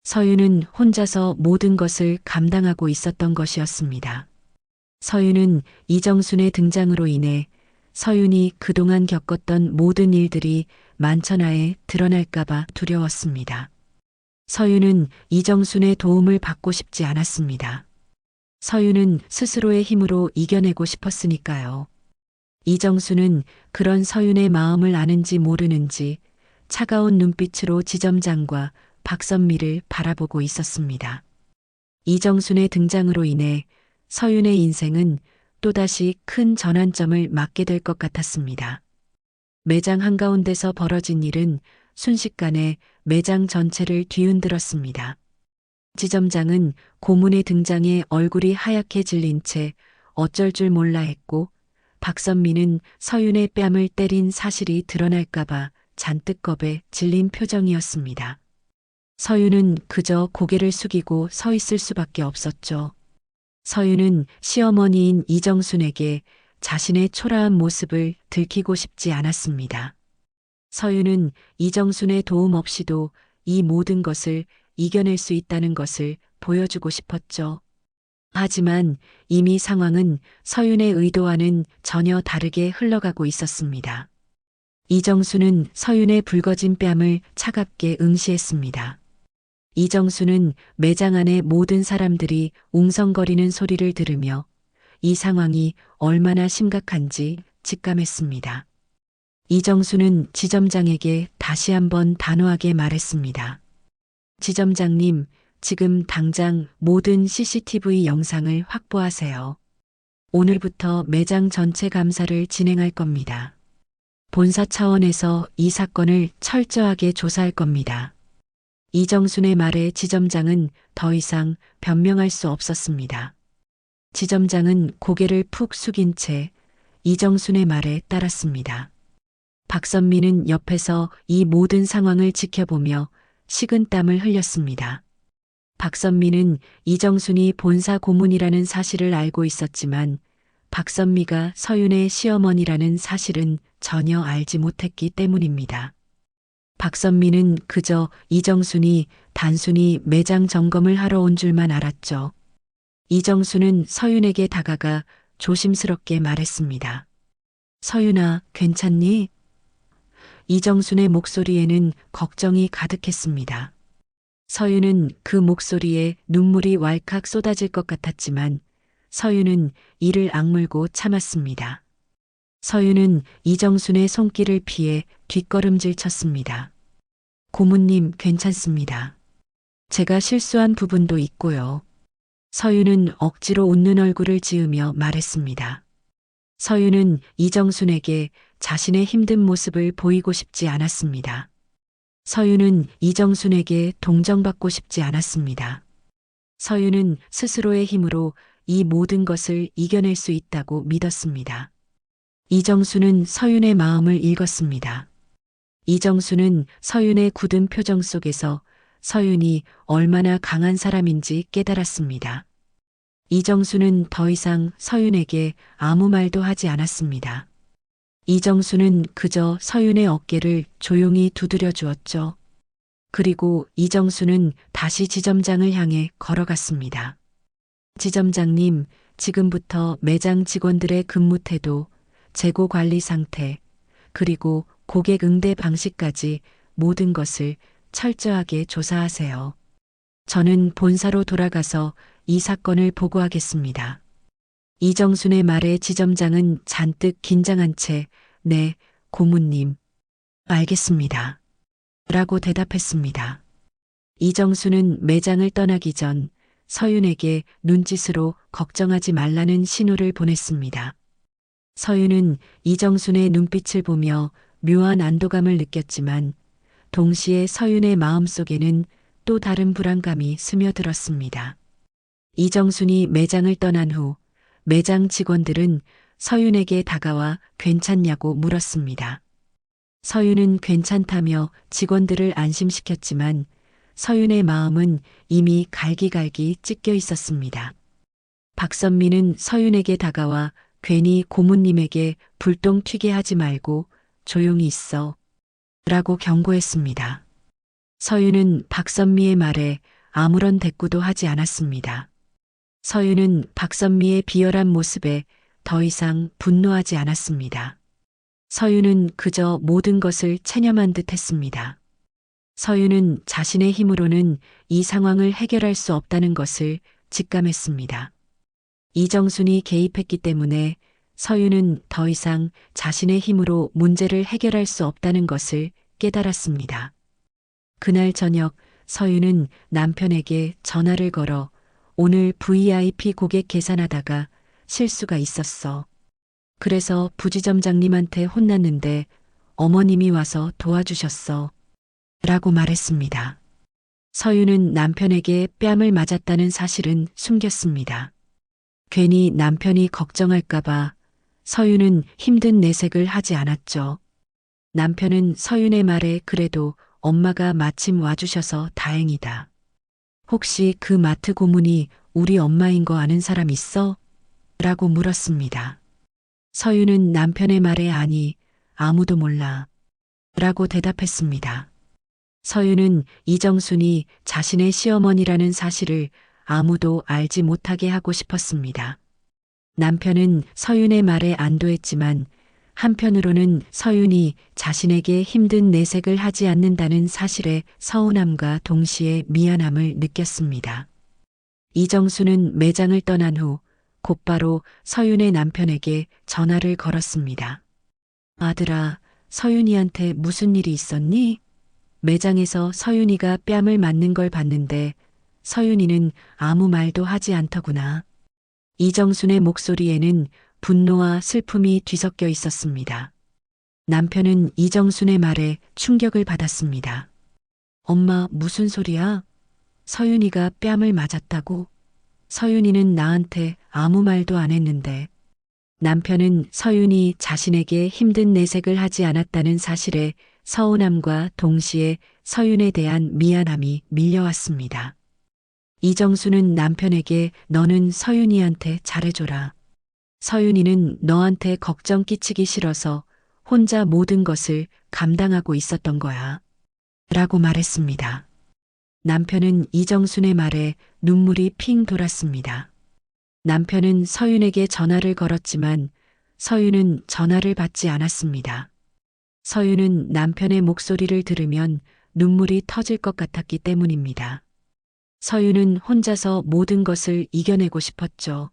서윤은 혼자서 모든 것을 감당하고 있었던 것이었습니다. 서윤은 이정순의 등장으로 인해 서윤이 그동안 겪었던 모든 일들이 만천하에 드러날까봐 두려웠습니다. 서윤은 이정순의 도움을 받고 싶지 않았습니다. 서윤은 스스로의 힘으로 이겨내고 싶었으니까요. 이정순은 그런 서윤의 마음을 아는지 모르는지 차가운 눈빛으로 지점장과 박선미를 바라보고 있었습니다. 이정순의 등장으로 인해 서윤의 인생은 또다시 큰 전환점을 맞게 될 것 같았습니다. 매장 한가운데서 벌어진 일은 순식간에 매장 전체를 뒤흔들었습니다. 지점장은 고문의 등장에 얼굴이 하얗게 질린 채 어쩔 줄 몰라 했고, 박선미는 서윤의 뺨을 때린 사실이 드러날까봐 잔뜩 겁에 질린 표정이었습니다. 서윤은 그저 고개를 숙이고 서 있을 수밖에 없었죠. 서윤은 시어머니인 이정순에게 자신의 초라한 모습을 들키고 싶지 않았습니다. 서윤은 이정순의 도움 없이도 이 모든 것을 이겨낼 수 있다는 것을 보여주고 싶었죠. 하지만 이미 상황은 서윤의 의도와는 전혀 다르게 흘러가고 있었습니다. 이정수는 서윤의 붉어진 뺨을 차갑게 응시했습니다. 이정수는 매장 안의 모든 사람들이 웅성거리는 소리를 들으며 이 상황이 얼마나 심각한지 직감했습니다. 이정수는 지점장에게 다시 한번 단호하게 말했습니다. 지점장님, 지금 당장 모든 CCTV 영상을 확보하세요. 오늘부터 매장 전체 감사를 진행할 겁니다. 본사 차원에서 이 사건을 철저하게 조사할 겁니다. 이정순의 말에 지점장은 더 이상 변명할 수 없었습니다. 지점장은 고개를 푹 숙인 채 이정순의 말에 따랐습니다. 박선미는 옆에서 이 모든 상황을 지켜보며 식은땀을 흘렸습니다. 박선미는 이정순이 본사 고문이라는 사실을 알고 있었지만 박선미가 서윤의 시어머니라는 사실은 전혀 알지 못했기 때문입니다. 박선미는 그저 이정순이 단순히 매장 점검을 하러 온 줄만 알았죠. 이정순은 서윤에게 다가가 조심스럽게 말했습니다. 서윤아, 괜찮니? 이정순의 목소리에는 걱정이 가득했습니다. 서윤은 그 목소리에 눈물이 왈칵 쏟아질 것 같았지만 서윤은 이를 악물고 참았습니다. 서윤은 이정순의 손길을 피해 뒷걸음질 쳤습니다. 고모님, 괜찮습니다. 제가 실수한 부분도 있고요. 서윤은 억지로 웃는 얼굴을 지으며 말했습니다. 서윤은 이정순에게 자신의 힘든 모습을 보이고 싶지 않았습니다. 서윤은 이정순에게 동정받고 싶지 않았습니다. 서윤은 스스로의 힘으로 이 모든 것을 이겨낼 수 있다고 믿었습니다. 이정순은 서윤의 마음을 읽었습니다. 이정순은 서윤의 굳은 표정 속에서 서윤이 얼마나 강한 사람인지 깨달았습니다. 이정순은 더 이상 서윤에게 아무 말도 하지 않았습니다. 이정순은 그저 서윤의 어깨를 조용히 두드려 주었죠. 그리고 이정순은 다시 지점장을 향해 걸어갔습니다. 지점장님, 지금부터 매장 직원들의 근무 태도, 재고 관리 상태, 그리고 고객 응대 방식까지 모든 것을 철저하게 조사하세요. 저는 본사로 돌아가서 이 사건을 보고하겠습니다. 이정순의 말에 지점장은 잔뜩 긴장한 채 네, 고모님. 알겠습니다. 라고 대답했습니다. 이정순은 매장을 떠나기 전 서윤에게 눈짓으로 걱정하지 말라는 신호를 보냈습니다. 서윤은 이정순의 눈빛을 보며 묘한 안도감을 느꼈지만 동시에 서윤의 마음속에는 또 다른 불안감이 스며들었습니다. 이정순이 매장을 떠난 후 매장 직원들은 서윤에게 다가와 괜찮냐고 물었습니다. 서윤은 괜찮다며 직원들을 안심시켰지만 서윤의 마음은 이미 갈기갈기 찢겨 있었습니다. 박선미는 서윤에게 다가와 괜히 고모님에게 불똥 튀게 하지 말고 조용히 있어 라고 경고했습니다. 서윤은 박선미의 말에 아무런 대꾸도 하지 않았습니다. 서윤은 박선미의 비열한 모습에 더 이상 분노하지 않았습니다. 서윤은 그저 모든 것을 체념한 듯 했습니다. 서윤은 자신의 힘으로는 이 상황을 해결할 수 없다는 것을 직감했습니다. 이정순이 개입했기 때문에 서윤은 더 이상 자신의 힘으로 문제를 해결할 수 없다는 것을 깨달았습니다. 그날 저녁 서윤은 남편에게 전화를 걸어 오늘 VIP 고객 계산하다가 실수가 있었어. 그래서 부지점장님한테 혼났는데 어머님이 와서 도와주셨어. 라고 말했습니다. 서윤은 남편에게 뺨을 맞았다는 사실은 숨겼습니다. 괜히 남편이 걱정할까봐 서윤은 힘든 내색을 하지 않았죠. 남편은 서윤의 말에 그래도 엄마가 마침 와주셔서 다행이다. 혹시 그 마트 고문이 우리 엄마인 거 아는 사람 있어? 라고 물었습니다. 서윤은 남편의 말에 아니, 아무도 몰라. 라고 대답했습니다. 서윤은 이정순이 자신의 시어머니라는 사실을 아무도 알지 못하게 하고 싶었습니다. 남편은 서윤의 말에 안도했지만 한편으로는 서윤이 자신에게 힘든 내색을 하지 않는다는 사실에 서운함과 동시에 미안함을 느꼈습니다. 이정수는 매장을 떠난 후 곧바로 서윤의 남편에게 전화를 걸었습니다. 아들아, 서윤이한테 무슨 일이 있었니? 매장에서 서윤이가 뺨을 맞는 걸 봤는데 서윤이는 아무 말도 하지 않더구나. 이정순의 목소리에는 분노와 슬픔이 뒤섞여 있었습니다. 남편은 이정순의 말에 충격을 받았습니다. 엄마, 무슨 소리야? 서윤이가 뺨을 맞았다고? 서윤이는 나한테 아무 말도 안 했는데. 남편은 서윤이 자신에게 힘든 내색을 하지 않았다는 사실에 서운함과 동시에 서윤에 대한 미안함이 밀려왔습니다. 이정수는 남편에게 너는 서윤이한테 잘해줘라. 서윤이는 너한테 걱정 끼치기 싫어서 혼자 모든 것을 감당하고 있었던 거야. 라고 말했습니다. 남편은 이정순의 말에 눈물이 핑 돌았습니다. 남편은 서윤에게 전화를 걸었지만 서윤은 전화를 받지 않았습니다. 서윤은 남편의 목소리를 들으면 눈물이 터질 것 같았기 때문입니다. 서윤은 혼자서 모든 것을 이겨내고 싶었죠.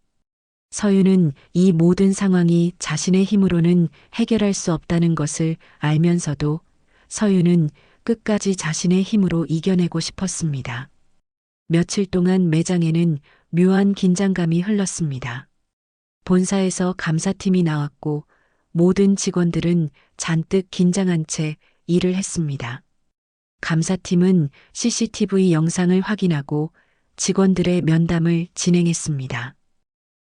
서윤은 이 모든 상황이 자신의 힘으로는 해결할 수 없다는 것을 알면서도 서윤은 끝까지 자신의 힘으로 이겨내고 싶었습니다. 며칠 동안 매장에는 묘한 긴장감이 흘렀습니다. 본사에서 감사팀이 나왔고 모든 직원들은 잔뜩 긴장한 채 일을 했습니다. 감사팀은 CCTV 영상을 확인하고 직원들의 면담을 진행했습니다.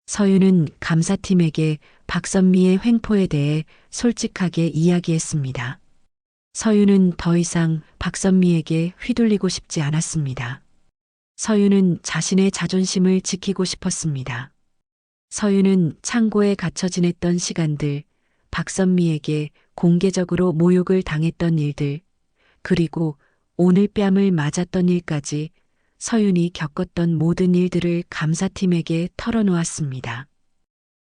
서윤은 감사팀에게 박선미의 횡포에 대해 솔직하게 이야기했습니다. 서윤은 더 이상 박선미에게 휘둘리고 싶지 않았습니다. 서윤은 자신의 자존심을 지키고 싶었습니다. 서윤은 창고에 갇혀 지냈던 시간들, 박선미에게 공개적으로 모욕을 당했던 일들, 그리고 오늘 뺨을 맞았던 일까지 서윤이 겪었던 모든 일들을 감사팀에게 털어놓았습니다.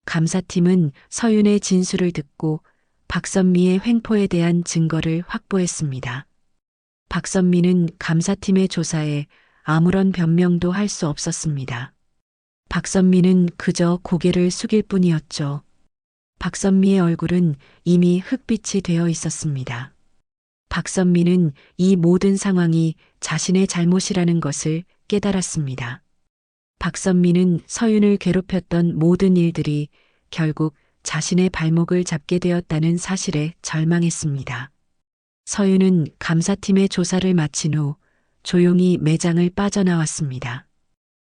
감사팀은 서윤의 진술을 듣고 박선미의 횡포에 대한 증거를 확보했습니다. 박선미는 감사팀의 조사에 아무런 변명도 할 수 없었습니다. 박선미는 그저 고개를 숙일 뿐이었죠. 박선미의 얼굴은 이미 흑빛이 되어 있었습니다. 박선미는 이 모든 상황이 자신의 잘못이라는 것을 깨달았습니다. 박선미는 서윤을 괴롭혔던 모든 일들이 결국 자신의 발목을 잡게 되었다는 사실에 절망했습니다. 서윤은 감사팀의 조사를 마친 후 조용히 매장을 빠져나왔습니다.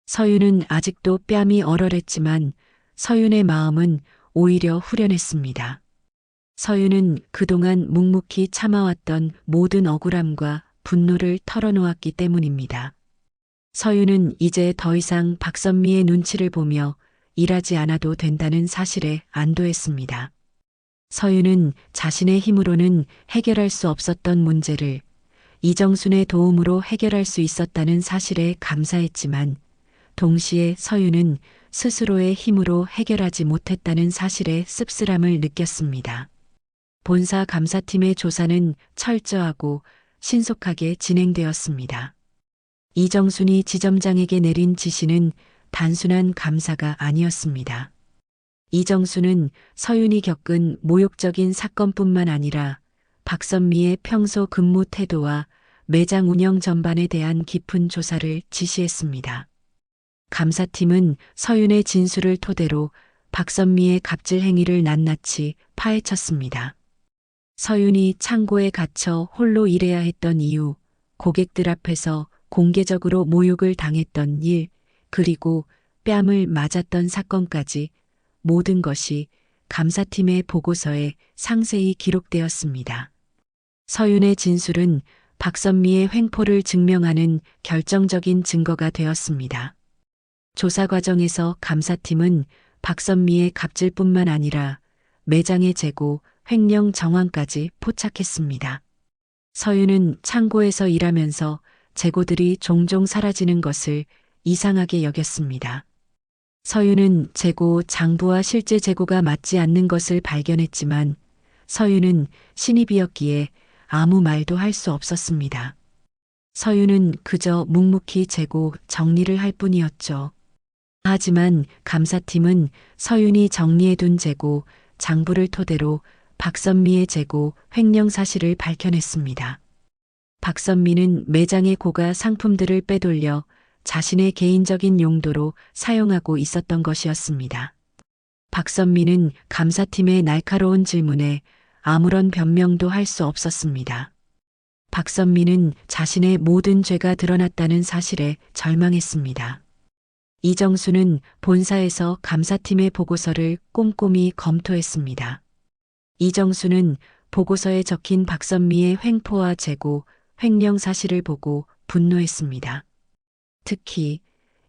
서윤은 아직도 뺨이 얼얼했지만 서윤의 마음은 오히려 후련했습니다. 서윤은 그동안 묵묵히 참아왔던 모든 억울함과 분노를 털어놓았기 때문입니다. 서윤은 이제 더 이상 박선미의 눈치를 보며 일하지 않아도 된다는 사실에 안도했습니다. 서윤은 자신의 힘으로는 해결할 수 없었던 문제를 이정순의 도움으로 해결할 수 있었다는 사실에 감사했지만 동시에 서윤은 스스로의 힘으로 해결하지 못했다는 사실에 씁쓸함을 느꼈습니다. 본사 감사팀의 조사는 철저하고 신속하게 진행되었습니다. 이정순이 지점장에게 내린 지시는 단순한 감사가 아니었습니다. 이정순은 서윤이 겪은 모욕적인 사건뿐만 아니라 박선미의 평소 근무 태도와 매장 운영 전반에 대한 깊은 조사를 지시했습니다. 감사팀은 서윤의 진술을 토대로 박선미의 갑질 행위를 낱낱이 파헤쳤습니다. 서윤이 창고에 갇혀 홀로 일해야 했던 이유, 고객들 앞에서 공개적으로 모욕을 당했던 일, 그리고 뺨을 맞았던 사건까지 모든 것이 감사팀의 보고서에 상세히 기록되었습니다. 서윤의 진술은 박선미의 횡포를 증명하는 결정적인 증거가 되었습니다. 조사 과정에서 감사팀은 박선미의 갑질뿐만 아니라 매장의 재고, 횡령 정황까지 포착했습니다. 서윤은 창고에서 일하면서 재고들이 종종 사라지는 것을 이상하게 여겼습니다. 서윤은 재고 장부와 실제 재고가 맞지 않는 것을 발견했지만 서윤은 신입이었기에 아무 말도 할 수 없었습니다. 서윤은 그저 묵묵히 재고 정리를 할 뿐이었죠. 하지만 감사팀은 서윤이 정리해둔 재고, 장부를 토대로 박선미의 재고, 횡령 사실을 밝혀냈습니다. 박선미는 매장의 고가 상품들을 빼돌려 자신의 개인적인 용도로 사용하고 있었던 것이었습니다. 박선미는 감사팀의 날카로운 질문에 아무런 변명도 할 수 없었습니다. 박선미는 자신의 모든 죄가 드러났다는 사실에 절망했습니다. 이정수는 본사에서 감사팀의 보고서를 꼼꼼히 검토했습니다. 이정수는 보고서에 적힌 박선미의 횡포와 재고, 횡령 사실을 보고 분노했습니다. 특히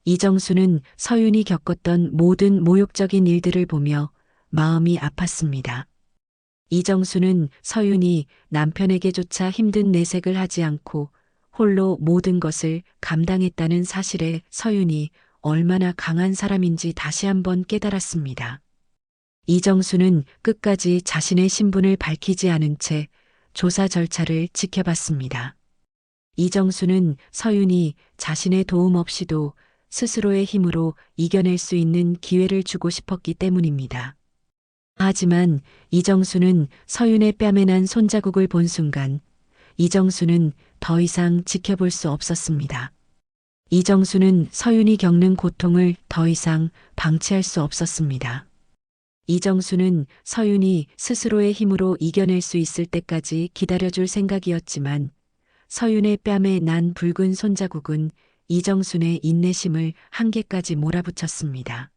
이정수는 서윤이 겪었던 모든 모욕적인 일들을 보며 마음이 아팠습니다. 이정수는 서윤이 남편에게조차 힘든 내색을 하지 않고 홀로 모든 것을 감당했다는 사실에 서윤이 얼마나 강한 사람인지 다시 한번 깨달았습니다. 이정수는 끝까지 자신의 신분을 밝히지 않은 채 조사 절차를 지켜봤습니다. 이정수는 서윤이 자신의 도움 없이도 스스로의 힘으로 이겨낼 수 있는 기회를 주고 싶었기 때문입니다. 하지만 이정수는 서윤의 뺨에 난 손자국을 본 순간 이정수는 더 이상 지켜볼 수 없었습니다. 이정수는 서윤이 겪는 고통을 더 이상 방치할 수 없었습니다. 이정수는 서윤이 스스로의 힘으로 이겨낼 수 있을 때까지 기다려줄 생각이었지만 서윤의 뺨에 난 붉은 손자국은 이정순의 인내심을 한계까지 몰아붙였습니다.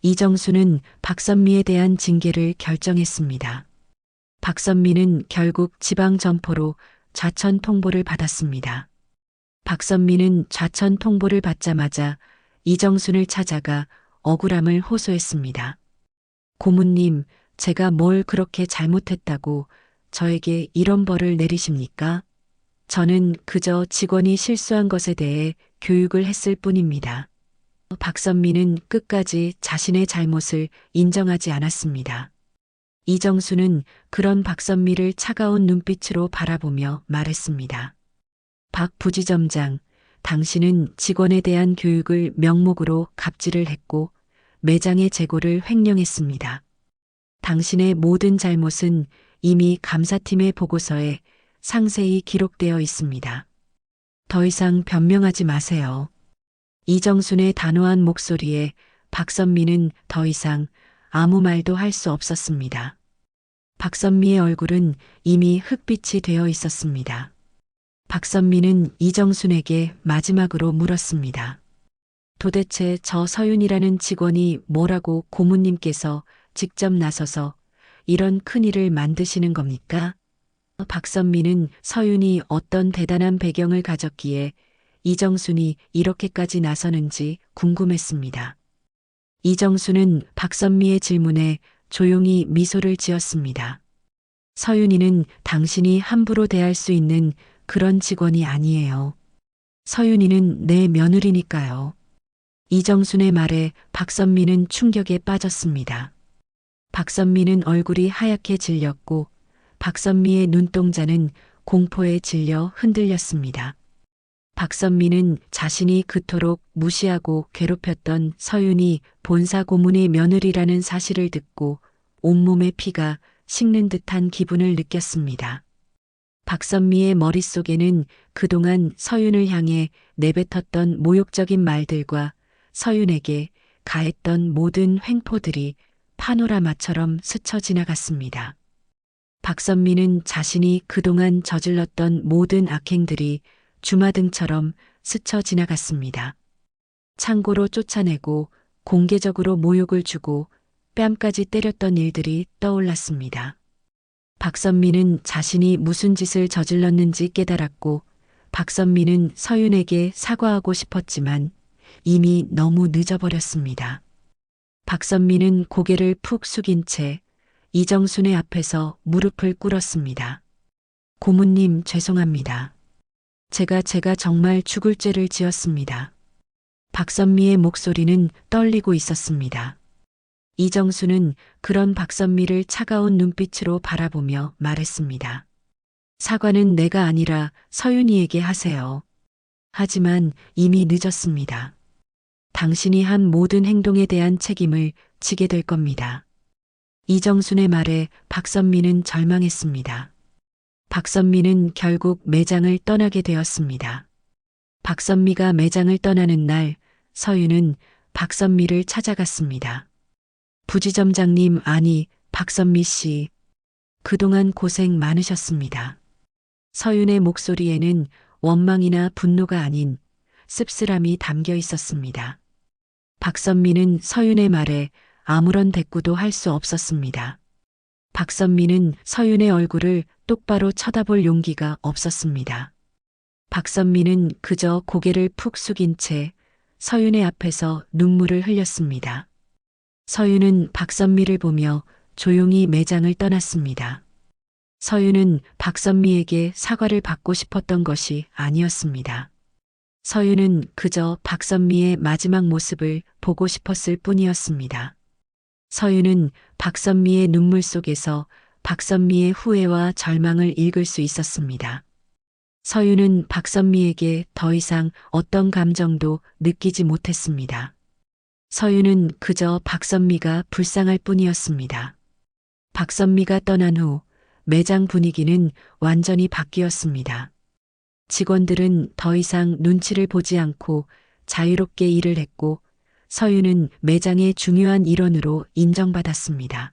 이정수는 박선미에 대한 징계를 결정했습니다. 박선미는 결국 지방 점포로 좌천 통보를 받았습니다. 박선미는 좌천 통보를 받자마자 이정순을 찾아가 억울함을 호소했습니다. 고모님, 제가 뭘 그렇게 잘못했다고 저에게 이런 벌을 내리십니까? 저는 그저 직원이 실수한 것에 대해 교육을 했을 뿐입니다. 박선미는 끝까지 자신의 잘못을 인정하지 않았습니다. 이정수는 그런 박선미를 차가운 눈빛으로 바라보며 말했습니다. 박 부지점장, 당신은 직원에 대한 교육을 명목으로 갑질을 했고 매장의 재고를 횡령했습니다. 당신의 모든 잘못은 이미 감사팀의 보고서에 상세히 기록되어 있습니다. 더 이상 변명하지 마세요. 이정순의 단호한 목소리에 박선미는 더 이상 아무 말도 할 수 없었습니다. 박선미의 얼굴은 이미 흑빛이 되어 있었습니다. 박선미는 이정순에게 마지막으로 물었습니다. 도대체 저 서윤이라는 직원이 뭐라고 고모님께서 직접 나서서 이런 큰일을 만드시는 겁니까? 박선미는 서윤이 어떤 대단한 배경을 가졌기에 이정순이 이렇게까지 나서는지 궁금했습니다. 이정순은 박선미의 질문에 조용히 미소를 지었습니다. 서윤이는 당신이 함부로 대할 수 있는 그런 직원이 아니에요. 서윤이는 내 며느리니까요. 이정순의 말에 박선미는 충격에 빠졌습니다. 박선미는 얼굴이 하얗게 질렸고 박선미의 눈동자는 공포에 질려 흔들렸습니다. 박선미는 자신이 그토록 무시하고 괴롭혔던 서윤이 본사 고문의 며느리라는 사실을 듣고 온몸의 피가 식는 듯한 기분을 느꼈습니다. 박선미의 머릿속에는 그동안 서윤을 향해 내뱉었던 모욕적인 말들과 서윤에게 가했던 모든 횡포들이 파노라마처럼 스쳐 지나갔습니다. 박선미는 자신이 그동안 저질렀던 모든 악행들이 주마등처럼 스쳐 지나갔습니다. 창고로 쫓아내고 공개적으로 모욕을 주고 뺨까지 때렸던 일들이 떠올랐습니다. 박선미는 자신이 무슨 짓을 저질렀는지 깨달았고 박선미는 서윤에게 사과하고 싶었지만 이미 너무 늦어버렸습니다. 박선미는 고개를 푹 숙인 채 이정순의 앞에서 무릎을 꿇었습니다. 고모님 죄송합니다. 제가 정말 죽을 죄를 지었습니다. 박선미의 목소리는 떨리고 있었습니다. 이정수는 그런 박선미를 차가운 눈빛으로 바라보며 말했습니다. 사과는 내가 아니라 서윤이에게 하세요. 하지만 이미 늦었습니다. 당신이 한 모든 행동에 대한 책임을 지게 될 겁니다. 이정순의 말에 박선미는 절망했습니다. 박선미는 결국 매장을 떠나게 되었습니다. 박선미가 매장을 떠나는 날 서윤은 박선미를 찾아갔습니다. 부지점장님, 아니 박선미 씨, 그동안 고생 많으셨습니다. 서윤의 목소리에는 원망이나 분노가 아닌 씁쓸함이 담겨 있었습니다. 박선미는 서윤의 말에 아무런 대꾸도 할 수 없었습니다. 박선미는 서윤의 얼굴을 똑바로 쳐다볼 용기가 없었습니다. 박선미는 그저 고개를 푹 숙인 채 서윤의 앞에서 눈물을 흘렸습니다. 서윤은 박선미를 보며 조용히 매장을 떠났습니다. 서윤은 박선미에게 사과를 받고 싶었던 것이 아니었습니다. 서윤은 그저 박선미의 마지막 모습을 보고 싶었을 뿐이었습니다. 서윤은 박선미의 눈물 속에서 박선미의 후회와 절망을 읽을 수 있었습니다. 서윤은 박선미에게 더 이상 어떤 감정도 느끼지 못했습니다. 서윤은 그저 박선미가 불쌍할 뿐이었습니다. 박선미가 떠난 후 매장 분위기는 완전히 바뀌었습니다. 직원들은 더 이상 눈치를 보지 않고 자유롭게 일을 했고 서윤은 매장의 중요한 일원으로 인정받았습니다.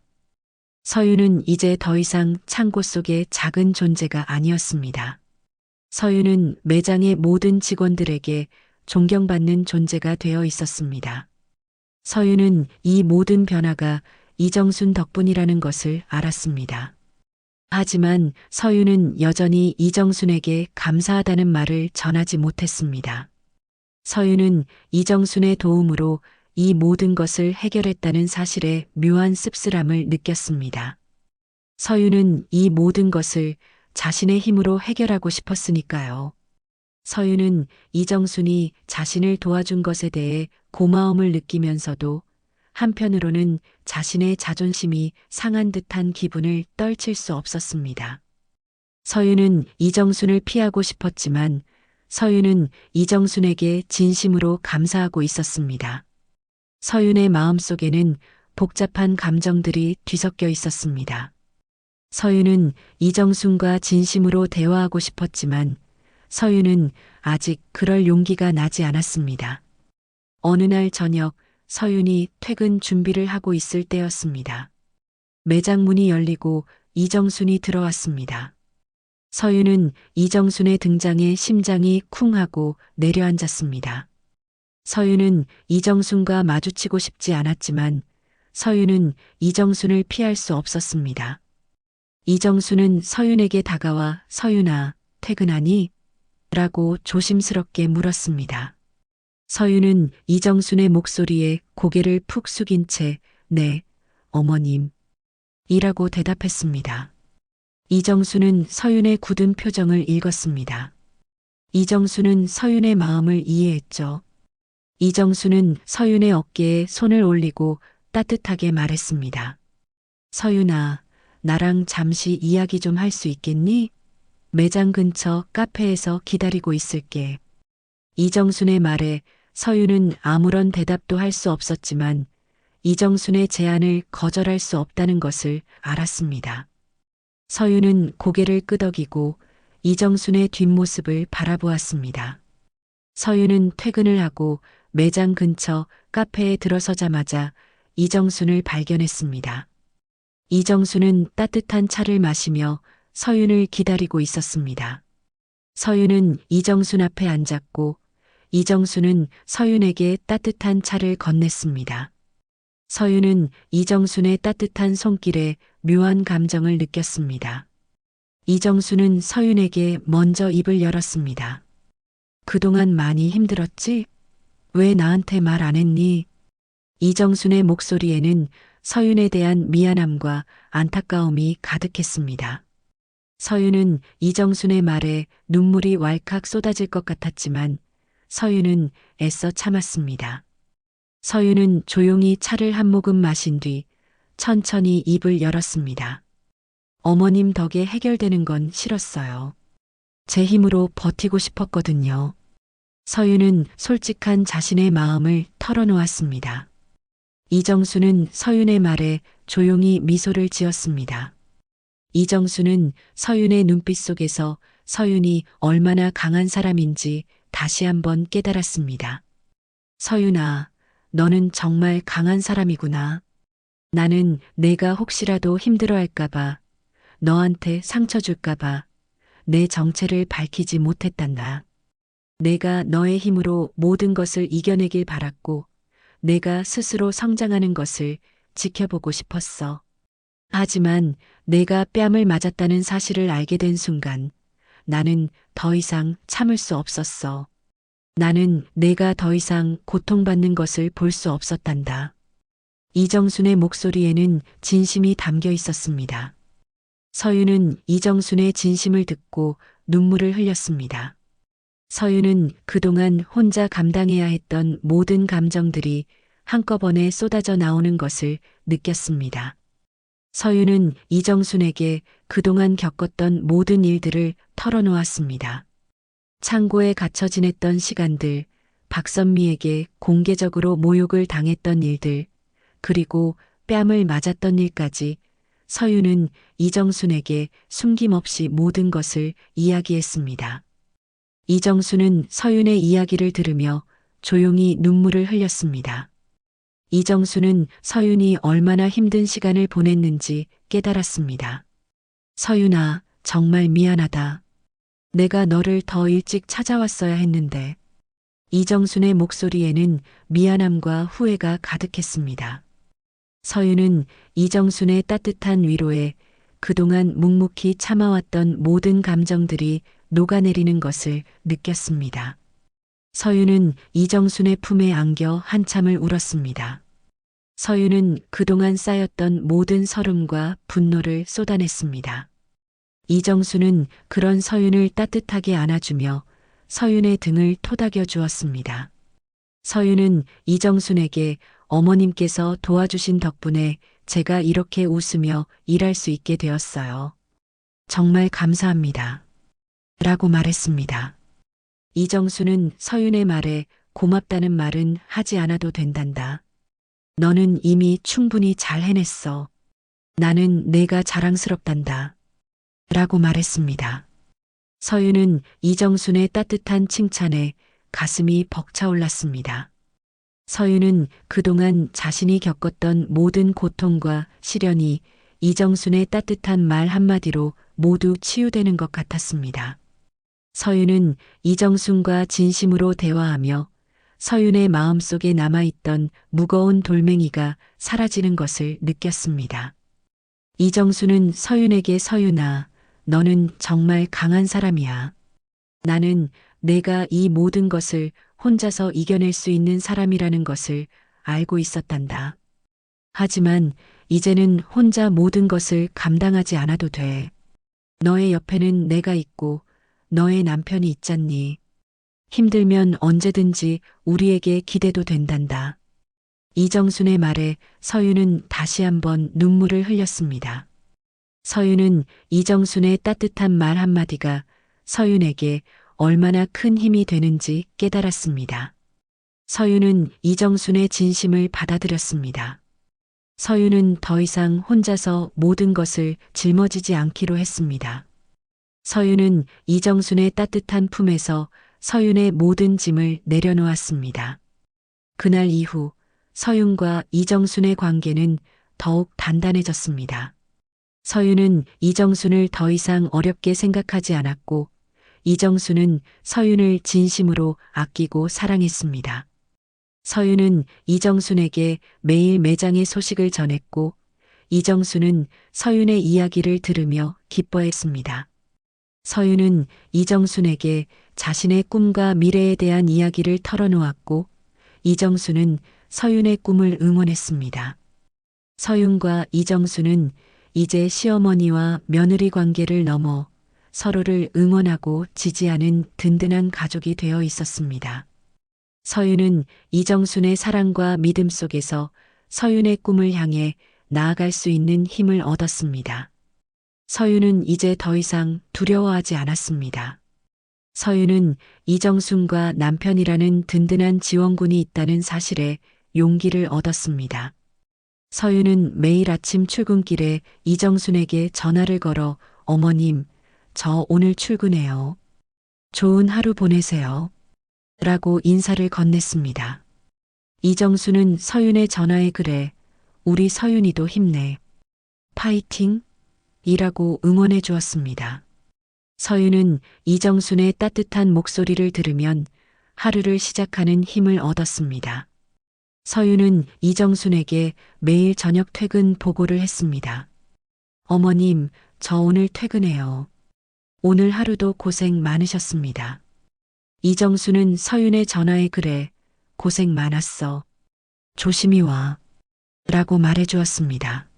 서윤은 이제 더 이상 창고 속의 작은 존재가 아니었습니다. 서윤은 매장의 모든 직원들에게 존경받는 존재가 되어 있었습니다. 서윤은 이 모든 변화가 이정순 덕분이라는 것을 알았습니다. 하지만 서윤은 여전히 이정순에게 감사하다는 말을 전하지 못했습니다. 서윤은 이정순의 도움으로 이 모든 것을 해결했다는 사실에 묘한 씁쓸함을 느꼈습니다. 서윤은 이 모든 것을 자신의 힘으로 해결하고 싶었으니까요. 서윤은 이정순이 자신을 도와준 것에 대해 고마움을 느끼면서도 한편으로는 자신의 자존심이 상한 듯한 기분을 떨칠 수 없었습니다. 서윤은 이정순을 피하고 싶었지만 서윤은 이정순에게 진심으로 감사하고 있었습니다. 서윤의 마음속에는 복잡한 감정들이 뒤섞여 있었습니다. 서윤은 이정순과 진심으로 대화하고 싶었지만 서윤은 아직 그럴 용기가 나지 않았습니다. 어느 날 저녁 서윤이 퇴근 준비를 하고 있을 때였습니다. 매장 문이 열리고 이정순이 들어왔습니다. 서윤은 이정순의 등장에 심장이 쿵 하고 내려앉았습니다. 서윤은 이정순과 마주치고 싶지 않았지만 서윤은 이정순을 피할 수 없었습니다. 이정순은 서윤에게 다가와 서윤아, 퇴근하니? 라고 조심스럽게 물었습니다. 서윤은 이정순의 목소리에 고개를 푹 숙인 채 네, 어머님. 이라고 대답했습니다. 이정순은 서윤의 굳은 표정을 읽었습니다. 이정순은 서윤의 마음을 이해했죠. 이정순은 서윤의 어깨에 손을 올리고 따뜻하게 말했습니다. 서윤아, 나랑 잠시 이야기 좀 할 수 있겠니? 매장 근처 카페에서 기다리고 있을게. 이정순의 말에 서윤은 아무런 대답도 할 수 없었지만 이정순의 제안을 거절할 수 없다는 것을 알았습니다. 서윤은 고개를 끄덕이고 이정순의 뒷모습을 바라보았습니다. 서윤은 퇴근을 하고 매장 근처 카페에 들어서자마자 이정순을 발견했습니다. 이정순은 따뜻한 차를 마시며 서윤을 기다리고 있었습니다. 서윤은 이정순 앞에 앉았고 이정순은 서윤에게 따뜻한 차를 건넸습니다. 서윤은 이정순의 따뜻한 손길에 묘한 감정을 느꼈습니다. 이정순은 서윤에게 먼저 입을 열었습니다. 그동안 많이 힘들었지? 왜 나한테 말 안 했니? 이정순의 목소리에는 서윤에 대한 미안함과 안타까움이 가득했습니다. 서윤은 이정순의 말에 눈물이 왈칵 쏟아질 것 같았지만 서윤은 애써 참았습니다. 서윤은 조용히 차를 한 모금 마신 뒤 천천히 입을 열었습니다. 어머님 덕에 해결되는 건 싫었어요. 제 힘으로 버티고 싶었거든요. 서윤은 솔직한 자신의 마음을 털어놓았습니다. 이정수는 서윤의 말에 조용히 미소를 지었습니다. 이정수는 서윤의 눈빛 속에서 서윤이 얼마나 강한 사람인지 다시 한번 깨달았습니다. 서윤아, 너는 정말 강한 사람이구나. 나는 내가 혹시라도 힘들어할까봐, 너한테 상처 줄까봐 내 정체를 밝히지 못했단다. 내가 너의 힘으로 모든 것을 이겨내길 바랐고, 내가 스스로 성장하는 것을 지켜보고 싶었어. 하지만 내가 뺨을 맞았다는 사실을 알게 된 순간 나는 더 이상 참을 수 없었어. 나는 내가 더 이상 고통받는 것을 볼 수 없었단다. 이정순의 목소리에는 진심이 담겨 있었습니다. 서윤은 이정순의 진심을 듣고 눈물을 흘렸습니다. 서윤은 그동안 혼자 감당해야 했던 모든 감정들이 한꺼번에 쏟아져 나오는 것을 느꼈습니다. 서윤은 이정순에게 그동안 겪었던 모든 일들을 털어놓았습니다. 창고에 갇혀 지냈던 시간들, 박선미에게 공개적으로 모욕을 당했던 일들, 그리고 뺨을 맞았던 일까지 서윤은 이정순에게 숨김없이 모든 것을 이야기했습니다. 이정순은 서윤의 이야기를 들으며 조용히 눈물을 흘렸습니다. 이정순은 서윤이 얼마나 힘든 시간을 보냈는지 깨달았습니다. 서윤아, 정말 미안하다. 내가 너를 더 일찍 찾아왔어야 했는데. 이정순의 목소리에는 미안함과 후회가 가득했습니다. 서윤은 이정순의 따뜻한 위로에 그동안 묵묵히 참아왔던 모든 감정들이 녹아내리는 것을 느꼈습니다. 서윤은 이정순의 품에 안겨 한참을 울었습니다. 서윤은 그동안 쌓였던 모든 서름과 분노를 쏟아냈습니다. 이정순은 그런 서윤을 따뜻하게 안아주며 서윤의 등을 토닥여 주었습니다. 서윤은 이정순에게 어머님께서 도와주신 덕분에 제가 이렇게 웃으며 일할 수 있게 되었어요. 정말 감사합니다. 라고 말했습니다. 이정순은 서윤의 말에 고맙다는 말은 하지 않아도 된단다. 너는 이미 충분히 잘 해냈어. 나는 내가 자랑스럽단다. 라고 말했습니다. 서윤은 이정순의 따뜻한 칭찬에 가슴이 벅차올랐습니다. 서윤은 그동안 자신이 겪었던 모든 고통과 시련이 이정순의 따뜻한 말 한마디로 모두 치유되는 것 같았습니다. 서윤은 이정순과 진심으로 대화하며 서윤의 마음속에 남아있던 무거운 돌멩이가 사라지는 것을 느꼈습니다. 이정순은 서윤에게 서윤아, 너는 정말 강한 사람이야. 나는 내가 이 모든 것을 혼자서 이겨낼 수 있는 사람이라는 것을 알고 있었단다. 하지만 이제는 혼자 모든 것을 감당하지 않아도 돼. 너의 옆에는 내가 있고 너의 남편이 있잖니. 힘들면 언제든지 우리에게 기대도 된단다. 이정순의 말에 서윤은 다시 한번 눈물을 흘렸습니다. 서윤은 이정순의 따뜻한 말 한마디가 서윤에게 얼마나 큰 힘이 되는지 깨달았습니다. 서윤은 이정순의 진심을 받아들였습니다. 서윤은 더 이상 혼자서 모든 것을 짊어지지 않기로 했습니다. 서윤은 이정순의 따뜻한 품에서 서윤의 모든 짐을 내려놓았습니다. 그날 이후 서윤과 이정순의 관계는 더욱 단단해졌습니다. 서윤은 이정순을 더 이상 어렵게 생각하지 않았고 이정순은 서윤을 진심으로 아끼고 사랑했습니다. 서윤은 이정순에게 매일 매장의 소식을 전했고 이정순은 서윤의 이야기를 들으며 기뻐했습니다. 서윤은 이정순에게 자신의 꿈과 미래에 대한 이야기를 털어놓았고 이정순은 서윤의 꿈을 응원했습니다. 서윤과 이정순은 이제 시어머니와 며느리 관계를 넘어 서로를 응원하고 지지하는 든든한 가족이 되어 있었습니다. 서윤은 이정순의 사랑과 믿음 속에서 서윤의 꿈을 향해 나아갈 수 있는 힘을 얻었습니다. 서윤은 이제 더 이상 두려워하지 않았습니다. 서윤은 이정순과 남편이라는 든든한 지원군이 있다는 사실에 용기를 얻었습니다. 서윤은 매일 아침 출근길에 이정순에게 전화를 걸어 어머님, 저 오늘 출근해요. 좋은 하루 보내세요. 라고 인사를 건넸습니다. 이정순은 서윤의 전화에 그래, 우리 서윤이도 힘내. 파이팅! 이라고 응원해 주었습니다. 서윤은 이정순의 따뜻한 목소리를 들으면 하루를 시작하는 힘을 얻었습니다. 서윤은 이정순에게 매일 저녁 퇴근 보고를 했습니다. 어머님, 저 오늘 퇴근해요. 오늘 하루도 고생 많으셨습니다. 이정수는 서윤의 전화에 그래, 고생 많았어. 조심히 와. 라고 말해주었습니다.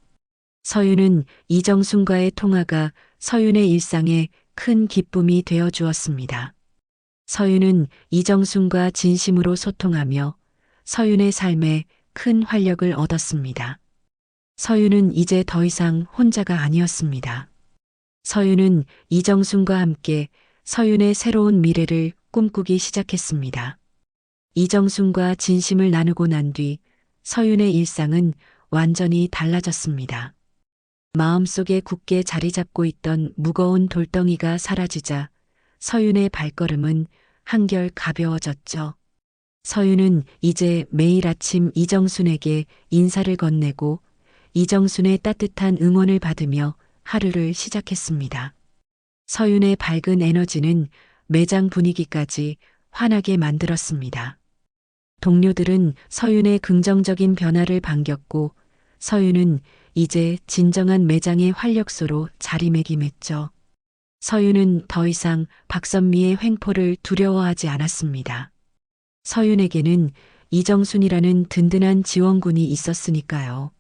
서윤은 이정순과의 통화가 서윤의 일상에 큰 기쁨이 되어 주었습니다. 서윤은 이정순과 진심으로 소통하며 서윤의 삶에 큰 활력을 얻었습니다. 서윤은 이제 더 이상 혼자가 아니었습니다. 서윤은 이정순과 함께 서윤의 새로운 미래를 꿈꾸기 시작했습니다. 이정순과 진심을 나누고 난 뒤 서윤의 일상은 완전히 달라졌습니다. 마음속에 굳게 자리 잡고 있던 무거운 돌덩이가 사라지자 서윤의 발걸음은 한결 가벼워졌죠. 서윤은 이제 매일 아침 이정순에게 인사를 건네고 이정순의 따뜻한 응원을 받으며 하루를 시작했습니다. 서윤의 밝은 에너지는 매장 분위기까지 환하게 만들었습니다. 동료들은 서윤의 긍정적인 변화를 반겼고 서윤은 이제 진정한 매장의 활력소로 자리매김했죠. 서윤은 더 이상 박선미의 횡포를 두려워하지 않았습니다. 서윤에게는 이정순이라는 든든한 지원군이 있었으니까요.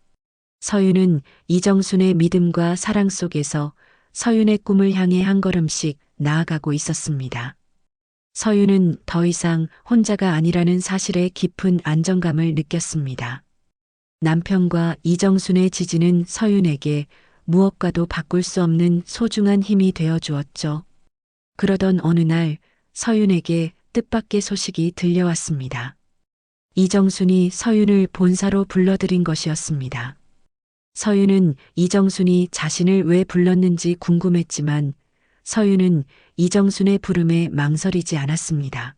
서윤은 이정순의 믿음과 사랑 속에서 서윤의 꿈을 향해 한 걸음씩 나아가고 있었습니다. 서윤은 더 이상 혼자가 아니라는 사실에 깊은 안정감을 느꼈습니다. 남편과 이정순의 지지는 서윤에게 무엇과도 바꿀 수 없는 소중한 힘이 되어 주었죠. 그러던 어느 날 서윤에게 뜻밖의 소식이 들려왔습니다. 이정순이 서윤을 본사로 불러들인 것이었습니다. 서윤은 이정순이 자신을 왜 불렀는지 궁금했지만 서윤은 이정순의 부름에 망설이지 않았습니다.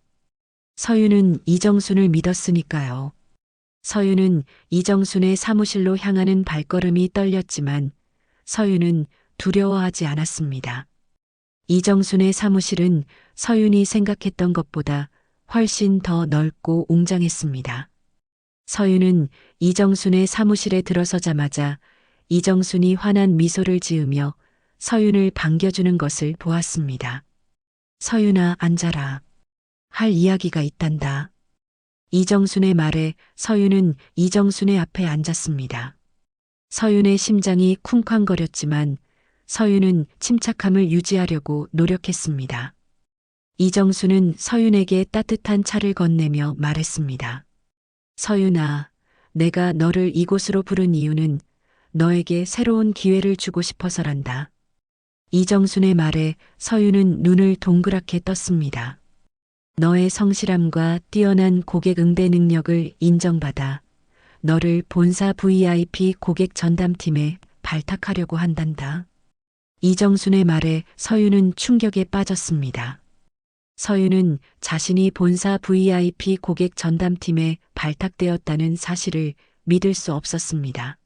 서윤은 이정순을 믿었으니까요. 서윤은 이정순의 사무실로 향하는 발걸음이 떨렸지만 서윤은 두려워하지 않았습니다. 이정순의 사무실은 서윤이 생각했던 것보다 훨씬 더 넓고 웅장했습니다. 서윤은 이정순의 사무실에 들어서자마자 이정순이 환한 미소를 지으며 서윤을 반겨주는 것을 보았습니다. 서윤아, 앉아라. 할 이야기가 있단다. 이정순의 말에 서윤은 이정순의 앞에 앉았습니다. 서윤의 심장이 쿵쾅거렸지만 서윤은 침착함을 유지하려고 노력했습니다. 이정순은 서윤에게 따뜻한 차를 건네며 말했습니다. 서윤아, 내가 너를 이곳으로 부른 이유는 너에게 새로운 기회를 주고 싶어서란다. 이정순의 말에 서윤은 눈을 동그랗게 떴습니다. 너의 성실함과 뛰어난 고객 응대 능력을 인정받아 너를 본사 VIP 고객 전담팀에 발탁하려고 한단다. 이정순의 말에 서윤은 충격에 빠졌습니다. 서윤은 자신이 본사 VIP 고객 전담팀에 발탁되었다는 사실을 믿을 수 없었습니다.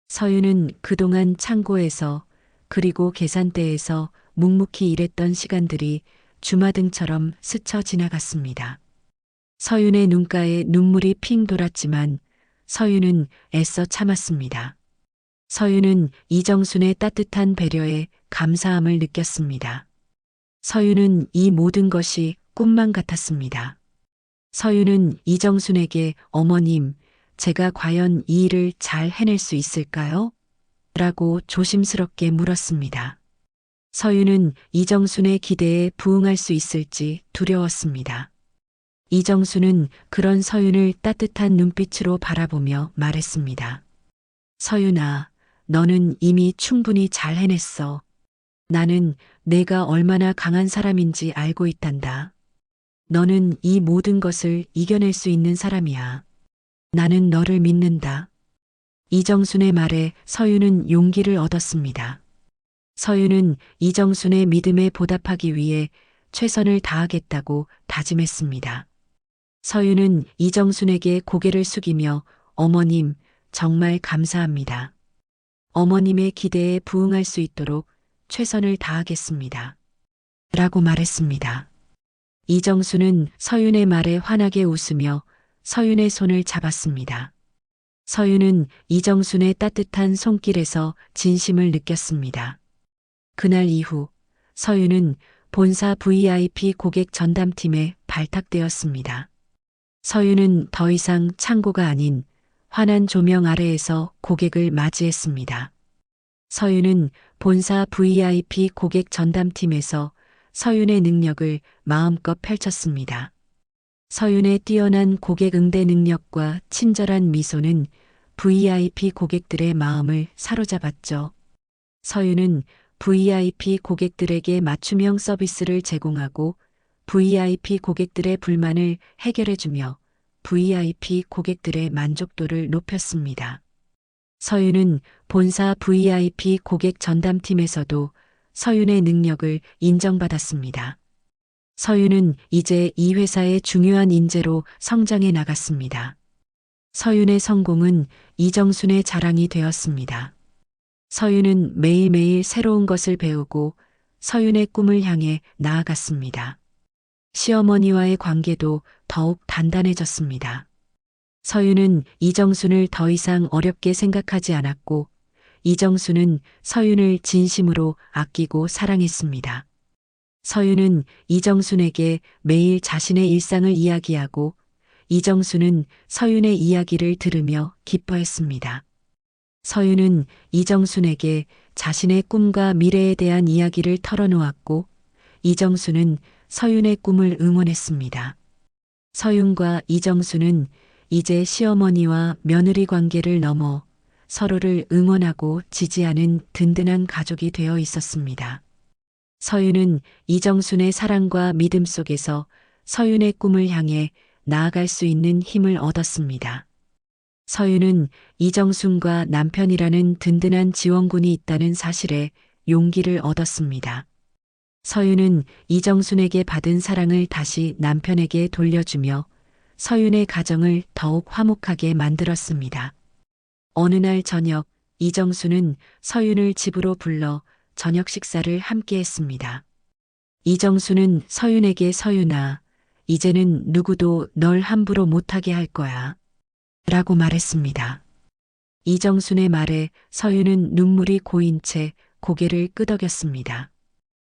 서윤은 그동안 창고에서 그리고 계산대에서 묵묵히 일했던 시간들이 주마등처럼 스쳐 지나갔습니다. 서윤의 눈가에 눈물이 핑 돌았지만 서윤은 애써 참았습니다. 서윤은 이정순의 따뜻한 배려에 감사함을 느꼈습니다. 서윤은 이 모든 것이 꿈만 같았습니다. 서윤은 이정순에게 어머님, 제가 과연 이 일을 잘 해낼 수 있을까요? 라고 조심스럽게 물었습니다. 서윤은 이정순의 기대에 부응할 수 있을지 두려웠습니다. 이정순은 그런 서윤을 따뜻한 눈빛으로 바라보며 말했습니다. 서윤아, 너는 이미 충분히 잘 해냈어. 나는 내가 얼마나 강한 사람인지 알고 있단다. 너는 이 모든 것을 이겨낼 수 있는 사람이야. 나는 너를 믿는다. 이정순의 말에 서윤은 용기를 얻었습니다. 서윤은 이정순의 믿음에 보답하기 위해 최선을 다하겠다고 다짐했습니다. 서윤은 이정순에게 고개를 숙이며 어머님, 정말 감사합니다. 어머님의 기대에 부응할 수 있도록 최선을 다하겠습니다. 라고 말했습니다. 이정순은 서윤의 말에 환하게 웃으며 서윤의 손을 잡았습니다. 서윤은 이정순의 따뜻한 손길에서 진심을 느꼈습니다. 그날 이후 서윤은 본사 VIP 고객 전담팀에 발탁되었습니다. 서윤은 더 이상 창고가 아닌 환한 조명 아래에서 고객을 맞이했습니다. 서윤은 본사 VIP 고객 전담팀에서 서윤의 능력을 마음껏 펼쳤습니다. 서윤의 뛰어난 고객 응대 능력과 친절한 미소는 VIP 고객들의 마음을 사로잡았죠. 서윤은 VIP 고객들에게 맞춤형 서비스를 제공하고 VIP 고객들의 불만을 해결해주며 VIP 고객들의 만족도를 높였습니다. 서윤은 본사 VIP 고객 전담팀에서도 서윤의 능력을 인정받았습니다. 서윤은 이제 이 회사의 중요한 인재로 성장해 나갔습니다. 서윤의 성공은 이정순의 자랑이 되었습니다. 서윤은 매일매일 새로운 것을 배우고 서윤의 꿈을 향해 나아갔습니다. 시어머니와의 관계도 더욱 단단해졌습니다. 서윤은 이정순을 더 이상 어렵게 생각하지 않았고 이정순은 서윤을 진심으로 아끼고 사랑했습니다. 서윤은 이정순에게 매일 자신의 일상을 이야기하고 이정순은 서윤의 이야기를 들으며 기뻐했습니다. 서윤은 이정순에게 자신의 꿈과 미래에 대한 이야기를 털어놓았고 이정순은 서윤의 꿈을 응원했습니다. 서윤과 이정순은 이제 시어머니와 며느리 관계를 넘어 서로를 응원하고 지지하는 든든한 가족이 되어 있었습니다. 서윤은 이정순의 사랑과 믿음 속에서 서윤의 꿈을 향해 나아갈 수 있는 힘을 얻었습니다. 서윤은 이정순과 남편이라는 든든한 지원군이 있다는 사실에 용기를 얻었습니다. 서윤은 이정순에게 받은 사랑을 다시 남편에게 돌려주며 서윤의 가정을 더욱 화목하게 만들었습니다. 어느 날 저녁 이정순은 서윤을 집으로 불러 저녁 식사를 함께 했습니다. 이정순은 서윤에게 서윤아, 이제는 누구도 널 함부로 못하게 할 거야. 라고 말했습니다. 이정순의 말에 서윤은 눈물이 고인 채 고개를 끄덕였습니다.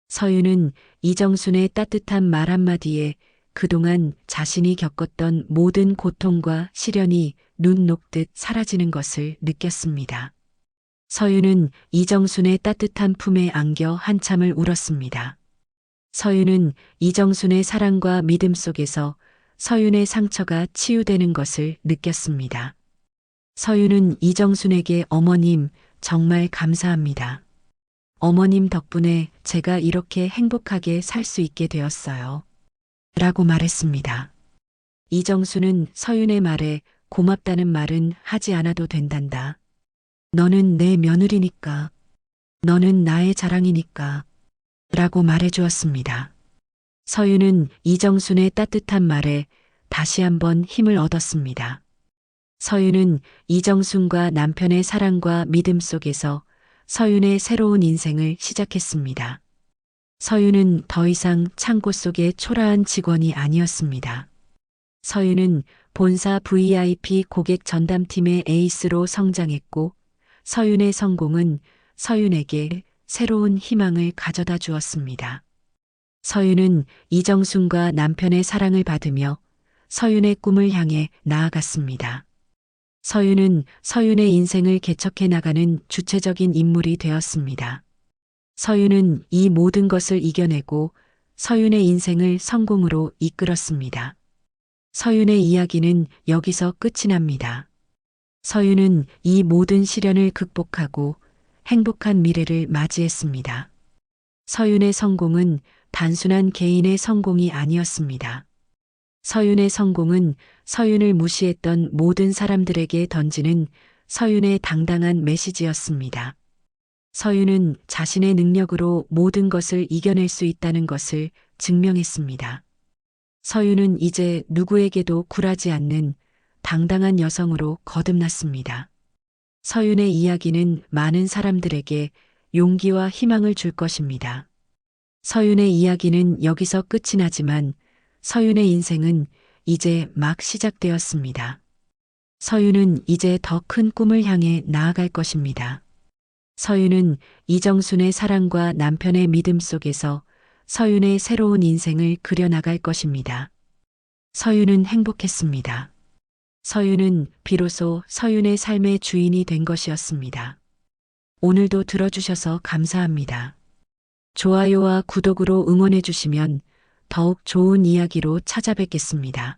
서윤은 이정순의 따뜻한 말 한마디에 그동안 자신이 겪었던 모든 고통과 시련이 눈 녹듯 사라지는 것을 느꼈습니다. 서윤은 이정순의 따뜻한 품에 안겨 한참을 울었습니다. 서윤은 이정순의 사랑과 믿음 속에서 서윤의 상처가 치유되는 것을 느꼈습니다. 서윤은 이정순에게 어머님, 정말 감사합니다. 어머님 덕분에 제가 이렇게 행복하게 살 수 있게 되었어요. 라고 말했습니다. 이정순은 서윤의 말에 고맙다는 말은 하지 않아도 된단다. 너는 내 며느리니까. 너는 나의 자랑이니까. 라고 말해주었습니다. 서윤은 이정순의 따뜻한 말에 다시 한번 힘을 얻었습니다. 서윤은 이정순과 남편의 사랑과 믿음 속에서 서윤의 새로운 인생을 시작했습니다. 서윤은 더 이상 창고 속의 초라한 직원이 아니었습니다. 서윤은 본사 VIP 고객 전담팀의 에이스로 성장했고 서윤의 성공은 서윤에게 새로운 희망을 가져다 주었습니다. 서윤은 이정순과 남편의 사랑을 받으며 서윤의 꿈을 향해 나아갔습니다. 서윤은 서윤의 인생을 개척해 나가는 주체적인 인물이 되었습니다. 서윤은 이 모든 것을 이겨내고 서윤의 인생을 성공으로 이끌었습니다. 서윤의 이야기는 여기서 끝이 납니다. 서윤은 이 모든 시련을 극복하고 행복한 미래를 맞이했습니다. 서윤의 성공은 단순한 개인의 성공이 아니었습니다. 서윤의 성공은 서윤을 무시했던 모든 사람들에게 던지는 서윤의 당당한 메시지였습니다. 서윤은 자신의 능력으로 모든 것을 이겨낼 수 있다는 것을 증명했습니다. 서윤은 이제 누구에게도 굴하지 않는 당당한 여성으로 거듭났습니다. 서윤의 이야기는 많은 사람들에게 용기와 희망을 줄 것입니다. 서윤의 이야기는 여기서 끝이 나지만 서윤의 인생은 이제 막 시작되었습니다. 서윤은 이제 더 큰 꿈을 향해 나아갈 것입니다. 서윤은 이정순의 사랑과 남편의 믿음 속에서 서윤의 새로운 인생을 그려나갈 것입니다. 서윤은 행복했습니다. 서윤은 비로소 서윤의 삶의 주인이 된 것이었습니다. 오늘도 들어주셔서 감사합니다. 좋아요와 구독으로 응원해 주시면 더욱 좋은 이야기로 찾아뵙겠습니다.